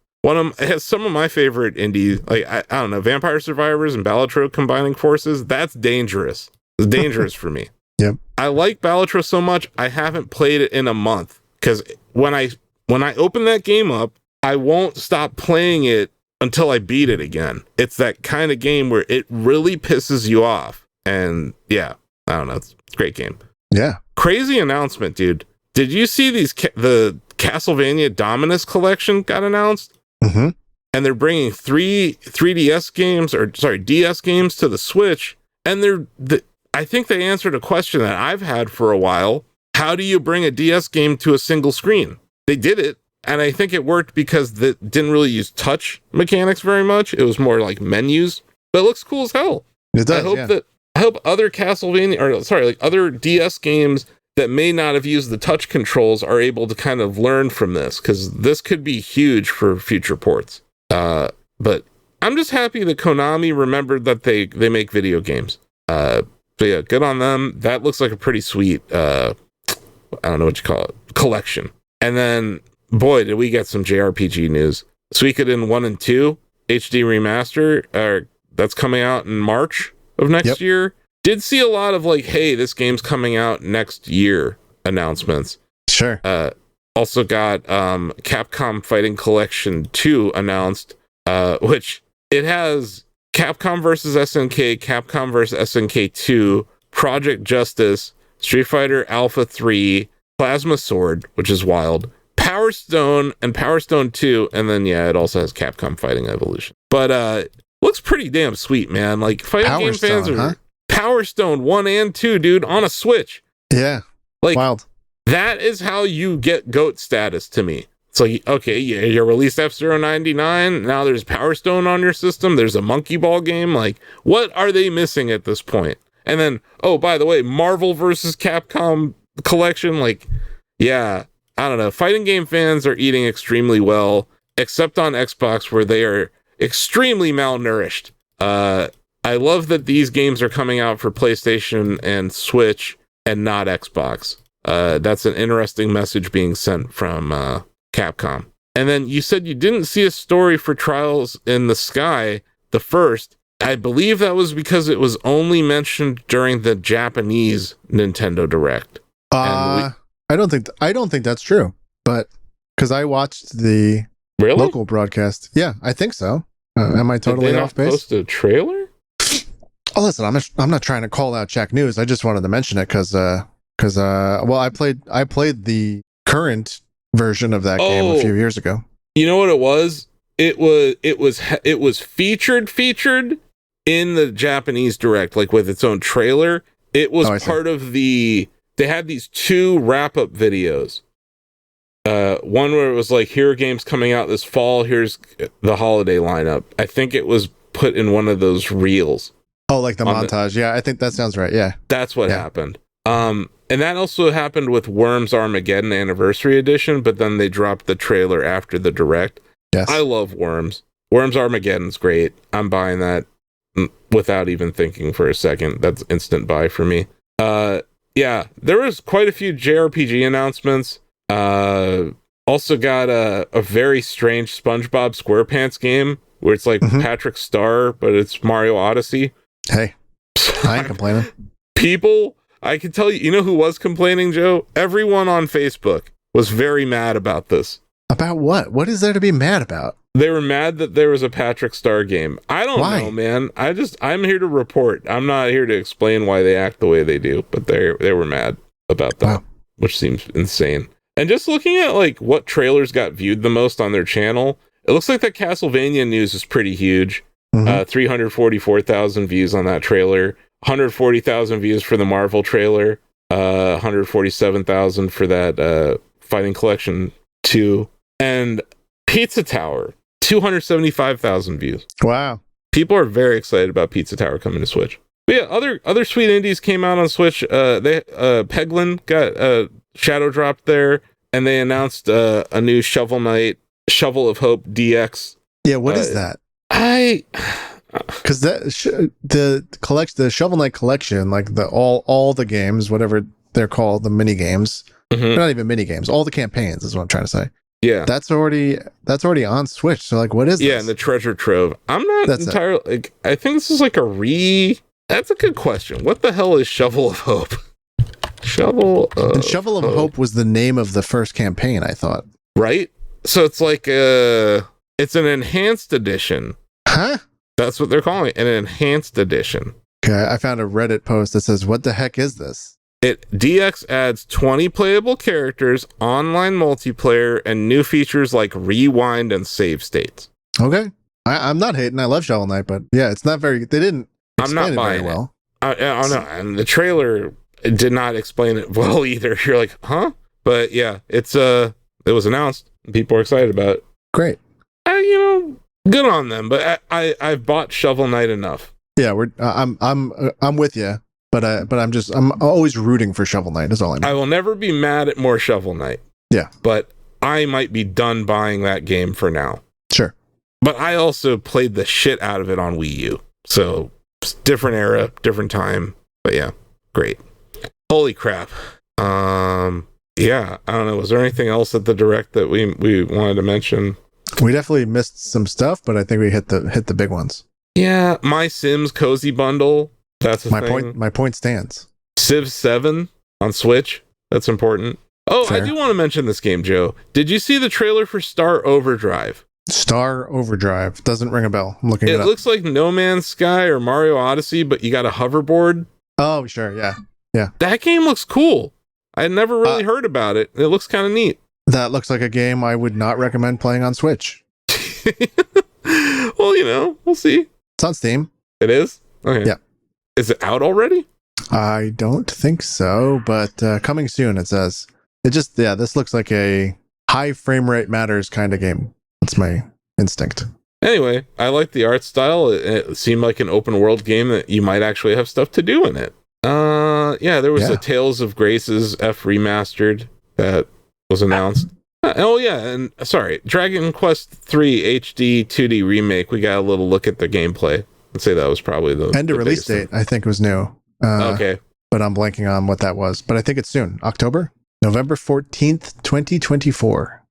some of my favorite indie, like I don't know, Vampire Survivors and Balatro combining forces. That's dangerous. It's dangerous for me. Yep. I like Balatro so much I haven't played it in a month, because when I open that game up, I won't stop playing it until I beat it again. It's that kind of game where it really pisses you off. And yeah, I don't know. It's a great game. Yeah. Crazy announcement, dude. Did you see the Castlevania Dominus collection got announced? Mm-hmm. And they're bringing 3DS games, DS games to the Switch. And I think they answered a question that I've had for a while. How do you bring a DS game to a single screen? They did it. And I think it worked because they didn't really use touch mechanics very much. It was more like menus, but it looks cool as hell. It does, I hope other other DS games that may not have used the touch controls are able to kind of learn from this, because this could be huge for future ports. But I'm just happy that Konami remembered that they make video games. So yeah, good on them. That looks like a pretty sweet, I don't know what you call it, collection. And then, boy, did we get some JRPG news. Suikoden 1 and 2 HD remaster, that's coming out in March of next year. Did see a lot of like, hey, this game's coming out next year announcements. Sure. Also got Capcom Fighting Collection 2 announced, which it has Capcom vs. SNK, Capcom vs. SNK 2, Project Justice, Street Fighter Alpha 3, Plasma Sword, which is wild, Power Stone and Power Stone 2, and then it also has Capcom Fighting Evolution. But looks pretty damn sweet, man. Like, fighting game fans are Power Stone 1 and 2, dude, on a Switch. Yeah. Like, wild. That is how you get GOAT status to me. It's like, okay, you released F-Zero 99, now there's Power Stone on your system, there's a Monkey Ball game. Like, what are they missing at this point? And then, oh, by the way, Marvel vs. Capcom collection, like, yeah, I don't know. Fighting game fans are eating extremely well, except on Xbox, where they are extremely malnourished. I love that these games are coming out for PlayStation and Switch and not Xbox. That's an interesting message being sent from Capcom. And then you said you didn't see a story for Trials in the Sky, the first. I believe that was because it was only mentioned during the Japanese Nintendo Direct. I don't think that's true, but because I watched the Really? local broadcast. Yeah, I think so. Am I totally Did they not off base? post a trailer? Oh, listen, I'm not trying to call out Jack News. I just wanted to mention it because well, I played the current version of that game a few years ago. You know what it was? It was featured in the Japanese Direct, like with its own trailer. It was part of they had these 2 wrap-up videos. One where it was like, here are games coming out this fall, here's the holiday lineup. I think it was put in one of those reels. Oh, like the montage. Yeah, I think that sounds right. Yeah. That's what happened. And that also happened with Worms Armageddon Anniversary Edition, but then they dropped the trailer after the Direct. Yes. I love Worms. Worms Armageddon's great. I'm buying that without even thinking for a second. That's instant buy for me. Yeah, there was quite a few JRPG announcements. Also got a very strange SpongeBob SquarePants game where it's like Patrick Star, but it's Mario Odyssey. Hey, I ain't complaining. People, I can tell you, you know who was complaining, Joe? Everyone on Facebook was very mad about this. About what? What is there to be mad about? They were mad that there was a Patrick Star game. I don't know, man. I'm here to report. I'm not here to explain why they act the way they do, but they were mad about that, which seems insane. And just looking at like what trailers got viewed the most on their channel, it looks like that Castlevania news is pretty huge. 344,000 views on that trailer, 140,000 views for the Marvel trailer, 147,000 for that Fighting Collection 2, and Pizza Tower, 275,000 views. Wow. People are very excited about Pizza Tower coming to Switch. But yeah, other sweet indies came out on Switch. Peglin got shadow dropped there, and they announced a new Shovel Knight, Shovel of Hope DX. Yeah, what is that? Because the collection, the Shovel Knight collection, like the all the games, whatever they're called, the mini games, they're not even mini games, all the campaigns is what I'm trying to say. Yeah, that's already on Switch. So like, what is this? Yeah, and the treasure trove. I'm not entirely like. I think this is like That's a good question. What the hell is Shovel of Hope? Shovel of Hope was the name of the first campaign, I thought. Right? So it's like it's an enhanced edition. Huh? That's what they're calling it, an enhanced edition. Okay, I found a Reddit post that says, "What the heck is this?" DX adds 20 playable characters, online multiplayer, and new features like rewind and save states. Okay. I'm not hating. I love Shovel Knight, but yeah, it's not very. They didn't. I'm not buying very well. I don't know, and the trailer did not explain it well either. You're like, huh? But yeah, it was announced. And people are excited about it. Great. Good on them. But I've bought Shovel Knight enough. Yeah, I'm with you. But I'm always rooting for Shovel Knight. That's all I mean. I will never be mad at more Shovel Knight. Yeah. But I might be done buying that game for now. Sure. But I also played the shit out of it on Wii U. So different era, different time. But yeah, great. Holy crap. Yeah, I don't know. Was there anything else at the Direct that we wanted to mention? We definitely missed some stuff, but I think we hit the big ones. Yeah, My Sims Cozy Bundle. That's a thing. My point stands. Civ 7 on Switch. That's important. Oh, Fair. I do want to mention this game, Joe. Did you see the trailer for Star Overdrive? Star Overdrive. Doesn't ring a bell. I'm looking it up. It looks like No Man's Sky or Mario Odyssey, but you got a hoverboard. Oh, sure. Yeah. Yeah. That game looks cool. I had never really heard about it. It looks kind of neat. That looks like a game I would not recommend playing on Switch. Well, we'll see. It's on Steam. It is? Okay. Yeah. Is it out already? I don't think so, but coming soon, it says. This looks like a high frame rate matters kind of game. That's my instinct. Anyway, I like the art style. It seemed like an open world game that you might actually have stuff to do in it. There was a Tales of Graces F remastered that was announced. And sorry, Dragon Quest 3 HD 2D remake. We got a little look at the gameplay. I'd say that was probably the release date. I think was new. Okay, but I'm blanking on what that was. But I think it's soon, November 14th, 2024.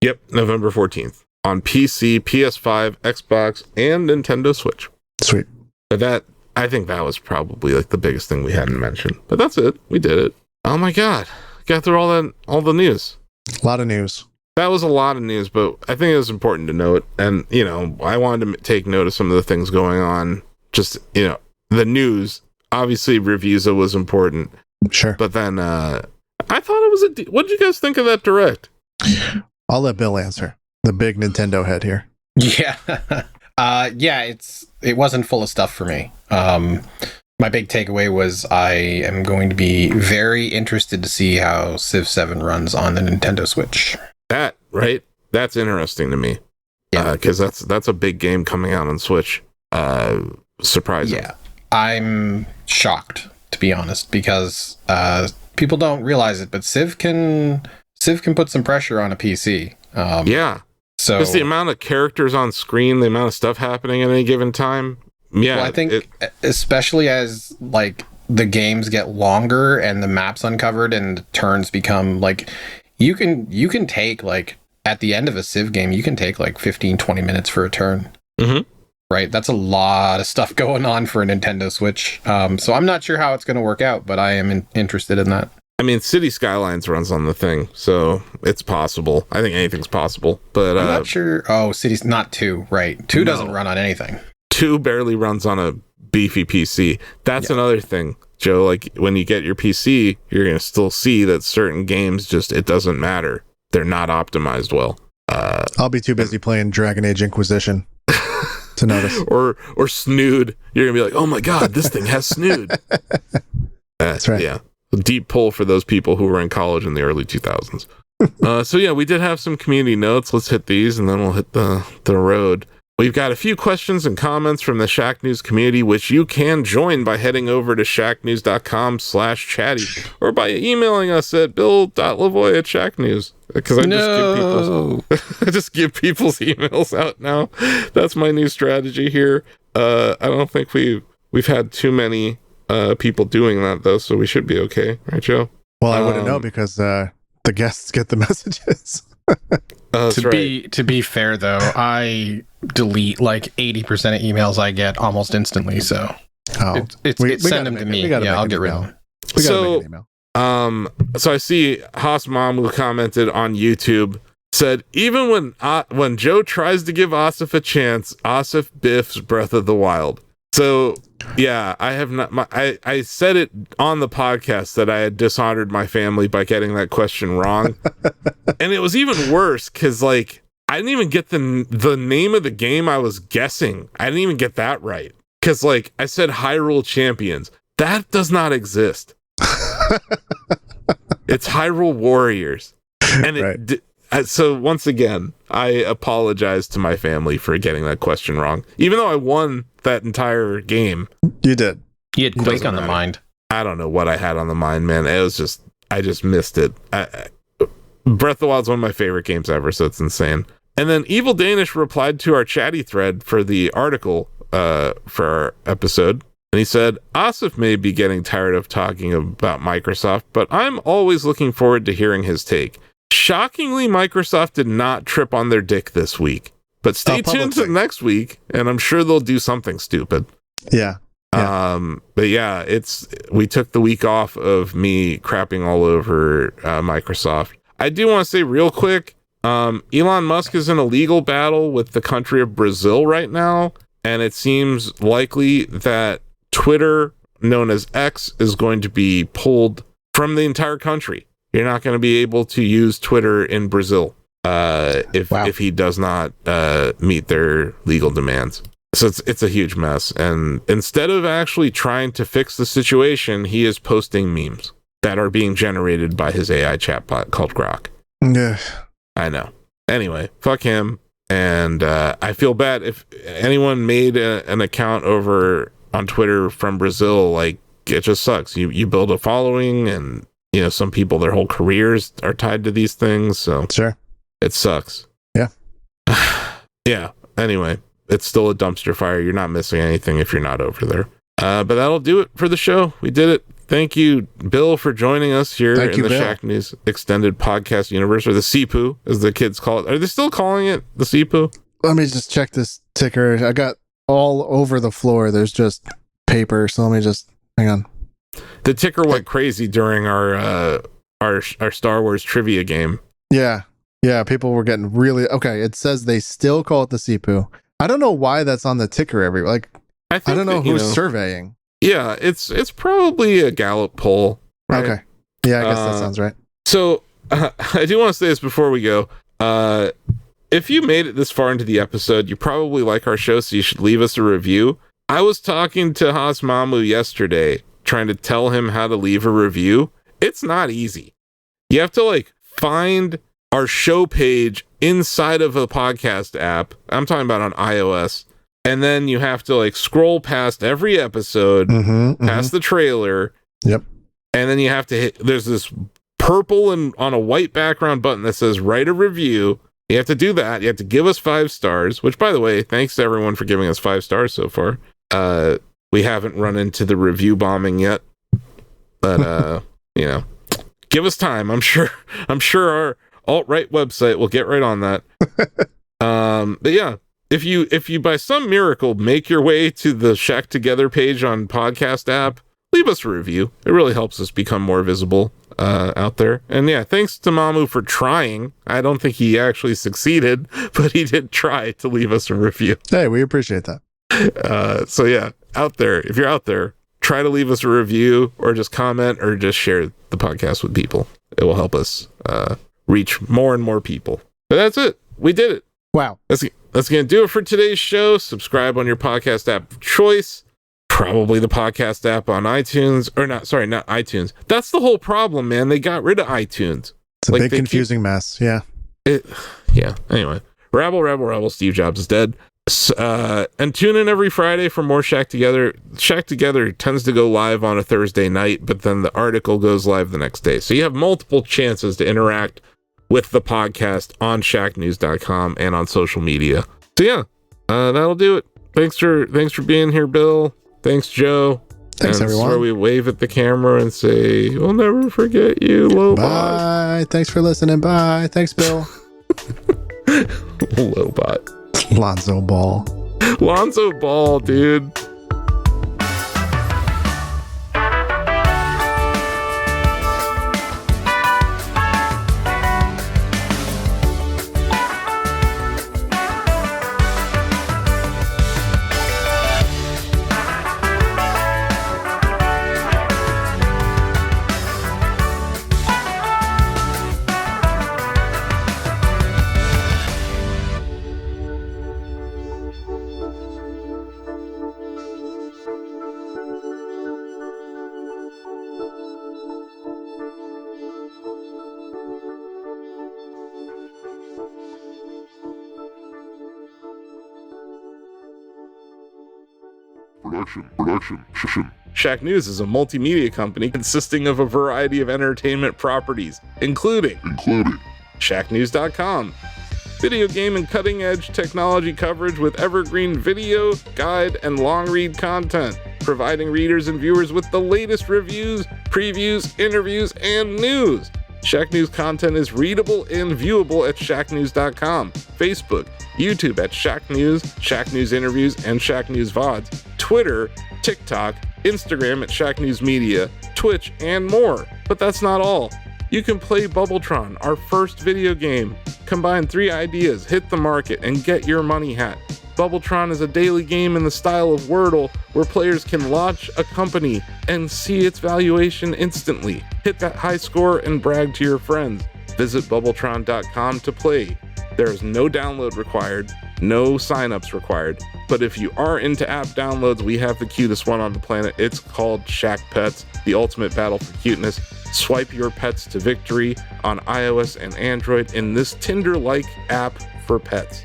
Yep, November 14th on PC, PS5, Xbox, and Nintendo Switch. Sweet. But I think that was probably like the biggest thing we hadn't mentioned. But that's it. We did it. Oh my god, got through all the news. A lot of news. that was a lot of news, but I think it was important to note. And, you know, I wanted to take note of some of the things going on. Just, you know, the news. Obviously, Revusa was important. Sure. But then I thought it was what did you guys think of that direct? I'll let Bill answer. The big Nintendo head here. Yeah. It wasn't full of stuff for me. My big takeaway was I am going to be very interested to see how Civ 7 runs on the Nintendo Switch. That, right? That's interesting to me. Yeah. Because that's a big game coming out on Switch. Surprising. Yeah. I'm shocked, to be honest, because people don't realize it, but Civ can put some pressure on a PC. Yeah. So just the amount of characters on screen, the amount of stuff happening at any given time. Yeah. Well, I think especially as like the games get longer and the maps uncovered and the turns become like you can take like at the end of a Civ game, you can take like 15-20 minutes for a turn. Mm-hmm. Right? That's a lot of stuff going on for a Nintendo Switch. So I'm not sure how it's going to work out, but I am interested in that. I mean, City Skylines runs on the thing, so it's possible. I think anything's possible, but I'm not sure. Oh, City's not 2, right? 2 doesn't run on anything. 2 barely runs on a beefy PC. That's another thing, Joe. Like when you get your PC, you're going to still see that certain games just it doesn't matter. They're not optimized well. I'll be too busy playing Dragon Age Inquisition to notice. or Snood. You're going to be like, oh my God, this thing has Snood. That's right. Yeah. A deep pull for those people who were in college in the early 2000s. So yeah, we did have some community notes. Let's hit these and then we'll hit the road. We've got a few questions and comments from the Shack News community, which you can join by heading over to shacknews.com/chatty or by emailing us at bill.lavoy@shacknews. Because I just give people's emails out now. That's my new strategy here. I don't think we've had too many people doing that though, so we should be okay, right, Joe? Well, I wouldn't know because the guests get the messages. To be fair though, I delete like 80% of emails I get almost instantly. So send them to me. Yeah, I'll get rid of them. We gotta make an email. So I see Haas Mom, who commented on YouTube, said even when Joe tries to give Asif a chance, Asif biffs Breath of the Wild. So yeah, I have not. I said it on the podcast that I had dishonored my family by getting that question wrong, and it was even worse because like I didn't even get the name of the game I was guessing. I didn't even get that right because like I said Hyrule Champions. That does not exist. It's Hyrule Warriors, and it. Right. So once again, I apologize to my family for getting that question wrong, even though I won that entire game. You did. You had Quake on the mind. I don't know what I had on the mind, man. It was just, I just missed it. Breath of the Wild is one of my favorite games ever, so it's insane. And then Evil Danish replied to our chatty thread for the article for our episode. And he said, Asif may be getting tired of talking about Microsoft, but I'm always looking forward to hearing his take. Shockingly, Microsoft did not trip on their dick this week. But stay tuned to next week, and I'm sure they'll do something stupid. Yeah. But yeah, we took the week off of me crapping all over Microsoft. I do want to say real quick, Elon Musk is in a legal battle with the country of Brazil right now, and it seems likely that Twitter, known as X, is going to be pulled from the entire country. You're not going to be able to use Twitter in Brazil if he does not meet their legal demands. So it's a huge mess. And instead of actually trying to fix the situation, he is posting memes that are being generated by his AI chatbot called Croc. Yeah. I know. Anyway, fuck him. And I feel bad if anyone made an account over on Twitter from Brazil. Like, it just sucks. You build a following, and you know, some people, their whole careers are tied to these things. So sure, it sucks. Yeah. Yeah. Anyway, it's still a dumpster fire. You're not missing anything if you're not over there. But that'll do it for the show. We did it. Thank you, Bill, for joining us here in the Bill. Shack News Extended Podcast Universe, or the CPU, as the kids call it. Are they still calling it the CPU? Let me just check this ticker. I got all over the floor. There's just paper. So let me just hang on. The ticker went crazy during our Star Wars trivia game. Yeah. Yeah, people were getting really okay. It says they still call it the Sipu. I don't know why that's on the ticker every I don't know who's surveying. Yeah, it's probably a Gallup poll. Right? Okay. Yeah, I guess that sounds right. So I do want to say this before we go. If you made it this far into the episode, you probably like our show, so you should leave us a review. I was talking to Haas Mamu yesterday, trying to tell him how to leave a review. It's not easy. You have to find our show page inside of a podcast app. I'm talking about on iOS. And then you have to scroll past every episode, past the trailer. Yep. And then you have to hit, there's this purple and on a white background button that says write a review. You have to do that. You have to give us 5 stars, which, by the way, thanks to everyone for giving us 5 stars so far. We haven't run into the review bombing yet, but give us time. I'm sure our alt-right website will get right on that. But yeah, if you by some miracle make your way to the Shack Together page on podcast app, leave us a review. It really helps us become more visible out there. And yeah, thanks to Mamu for trying. I don't think he actually succeeded, but he did try to leave us a review. Hey, we appreciate that. So yeah, out there, if you're out there, try to leave us a review or just comment or just share the podcast with people. It will help us reach more and more people. But that's it. We did it. Wow. That's going to do it for today's show. Subscribe on your podcast app of choice. Probably the podcast app on iTunes. Or not iTunes. That's the whole problem, man. They got rid of iTunes. It's a big confusing mess. Yeah. Yeah. Anyway. Rabble. Steve Jobs is dead. And tune in every Friday for more Shack Together. Shack Together tends to go live on a Thursday night, but then the article goes live the next day. So you have multiple chances to interact with the podcast on shacknews.com and on social media. So yeah, that'll do it. Thanks for being here, Bill. Thanks, Joe. Thanks, everyone. This is where we wave at the camera and say, we'll never forget you, Lobot. Bye. Thanks for listening. Bye. Thanks, Bill. Lobot. Lonzo Ball. Lonzo Ball, dude. Production. Shack News is a multimedia company consisting of a variety of entertainment properties, including shacknews.com, video game and cutting-edge technology coverage with evergreen video, guide, and long-read content, providing readers and viewers with the latest reviews, previews, interviews, and news. Shack News content is readable and viewable at shacknews.com, Facebook, YouTube at Shack News Interviews, and Shack News VODs, Twitter, TikTok, Instagram at Shack News Media, Twitch, and more. But that's not all. You can play Bubbletron, our first video game. Combine 3 ideas, hit the market, and get your money hat. Bubbletron is a daily game in the style of Wordle, where players can launch a company and see its valuation instantly. Hit that high score and brag to your friends. Visit bubbletron.com to play. There is no download required, no signups required. But if you are into app downloads, we have the cutest one on the planet. It's called Shack Pets, the ultimate battle for cuteness. Swipe your pets to victory on iOS and Android in this Tinder-like app for pets.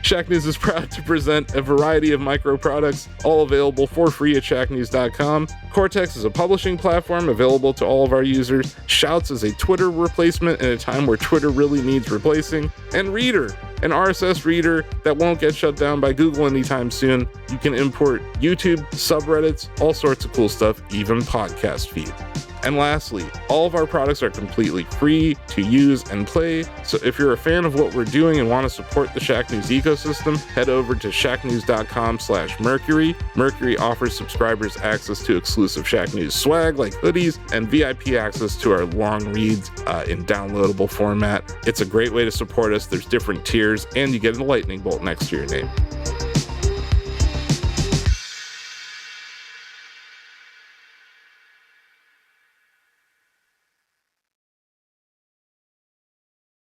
Shack News is proud to present a variety of micro products, all available for free at shacknews.com. Cortex is a publishing platform available to all of our users. Shouts is a Twitter replacement in a time where Twitter really needs replacing. And Reader, an RSS reader that won't get shut down by Google anytime soon. You can import YouTube, subreddits, all sorts of cool stuff, even podcast feeds. And lastly, all of our products are completely free to use and play, so if you're a fan of what we're doing and want to support the Shack News ecosystem, head over to shacknews.com/Mercury. Mercury offers subscribers access to exclusive Shack News swag like hoodies and VIP access to our long reads in downloadable format. It's a great way to support us. There's different tiers, and you get a lightning bolt next to your name.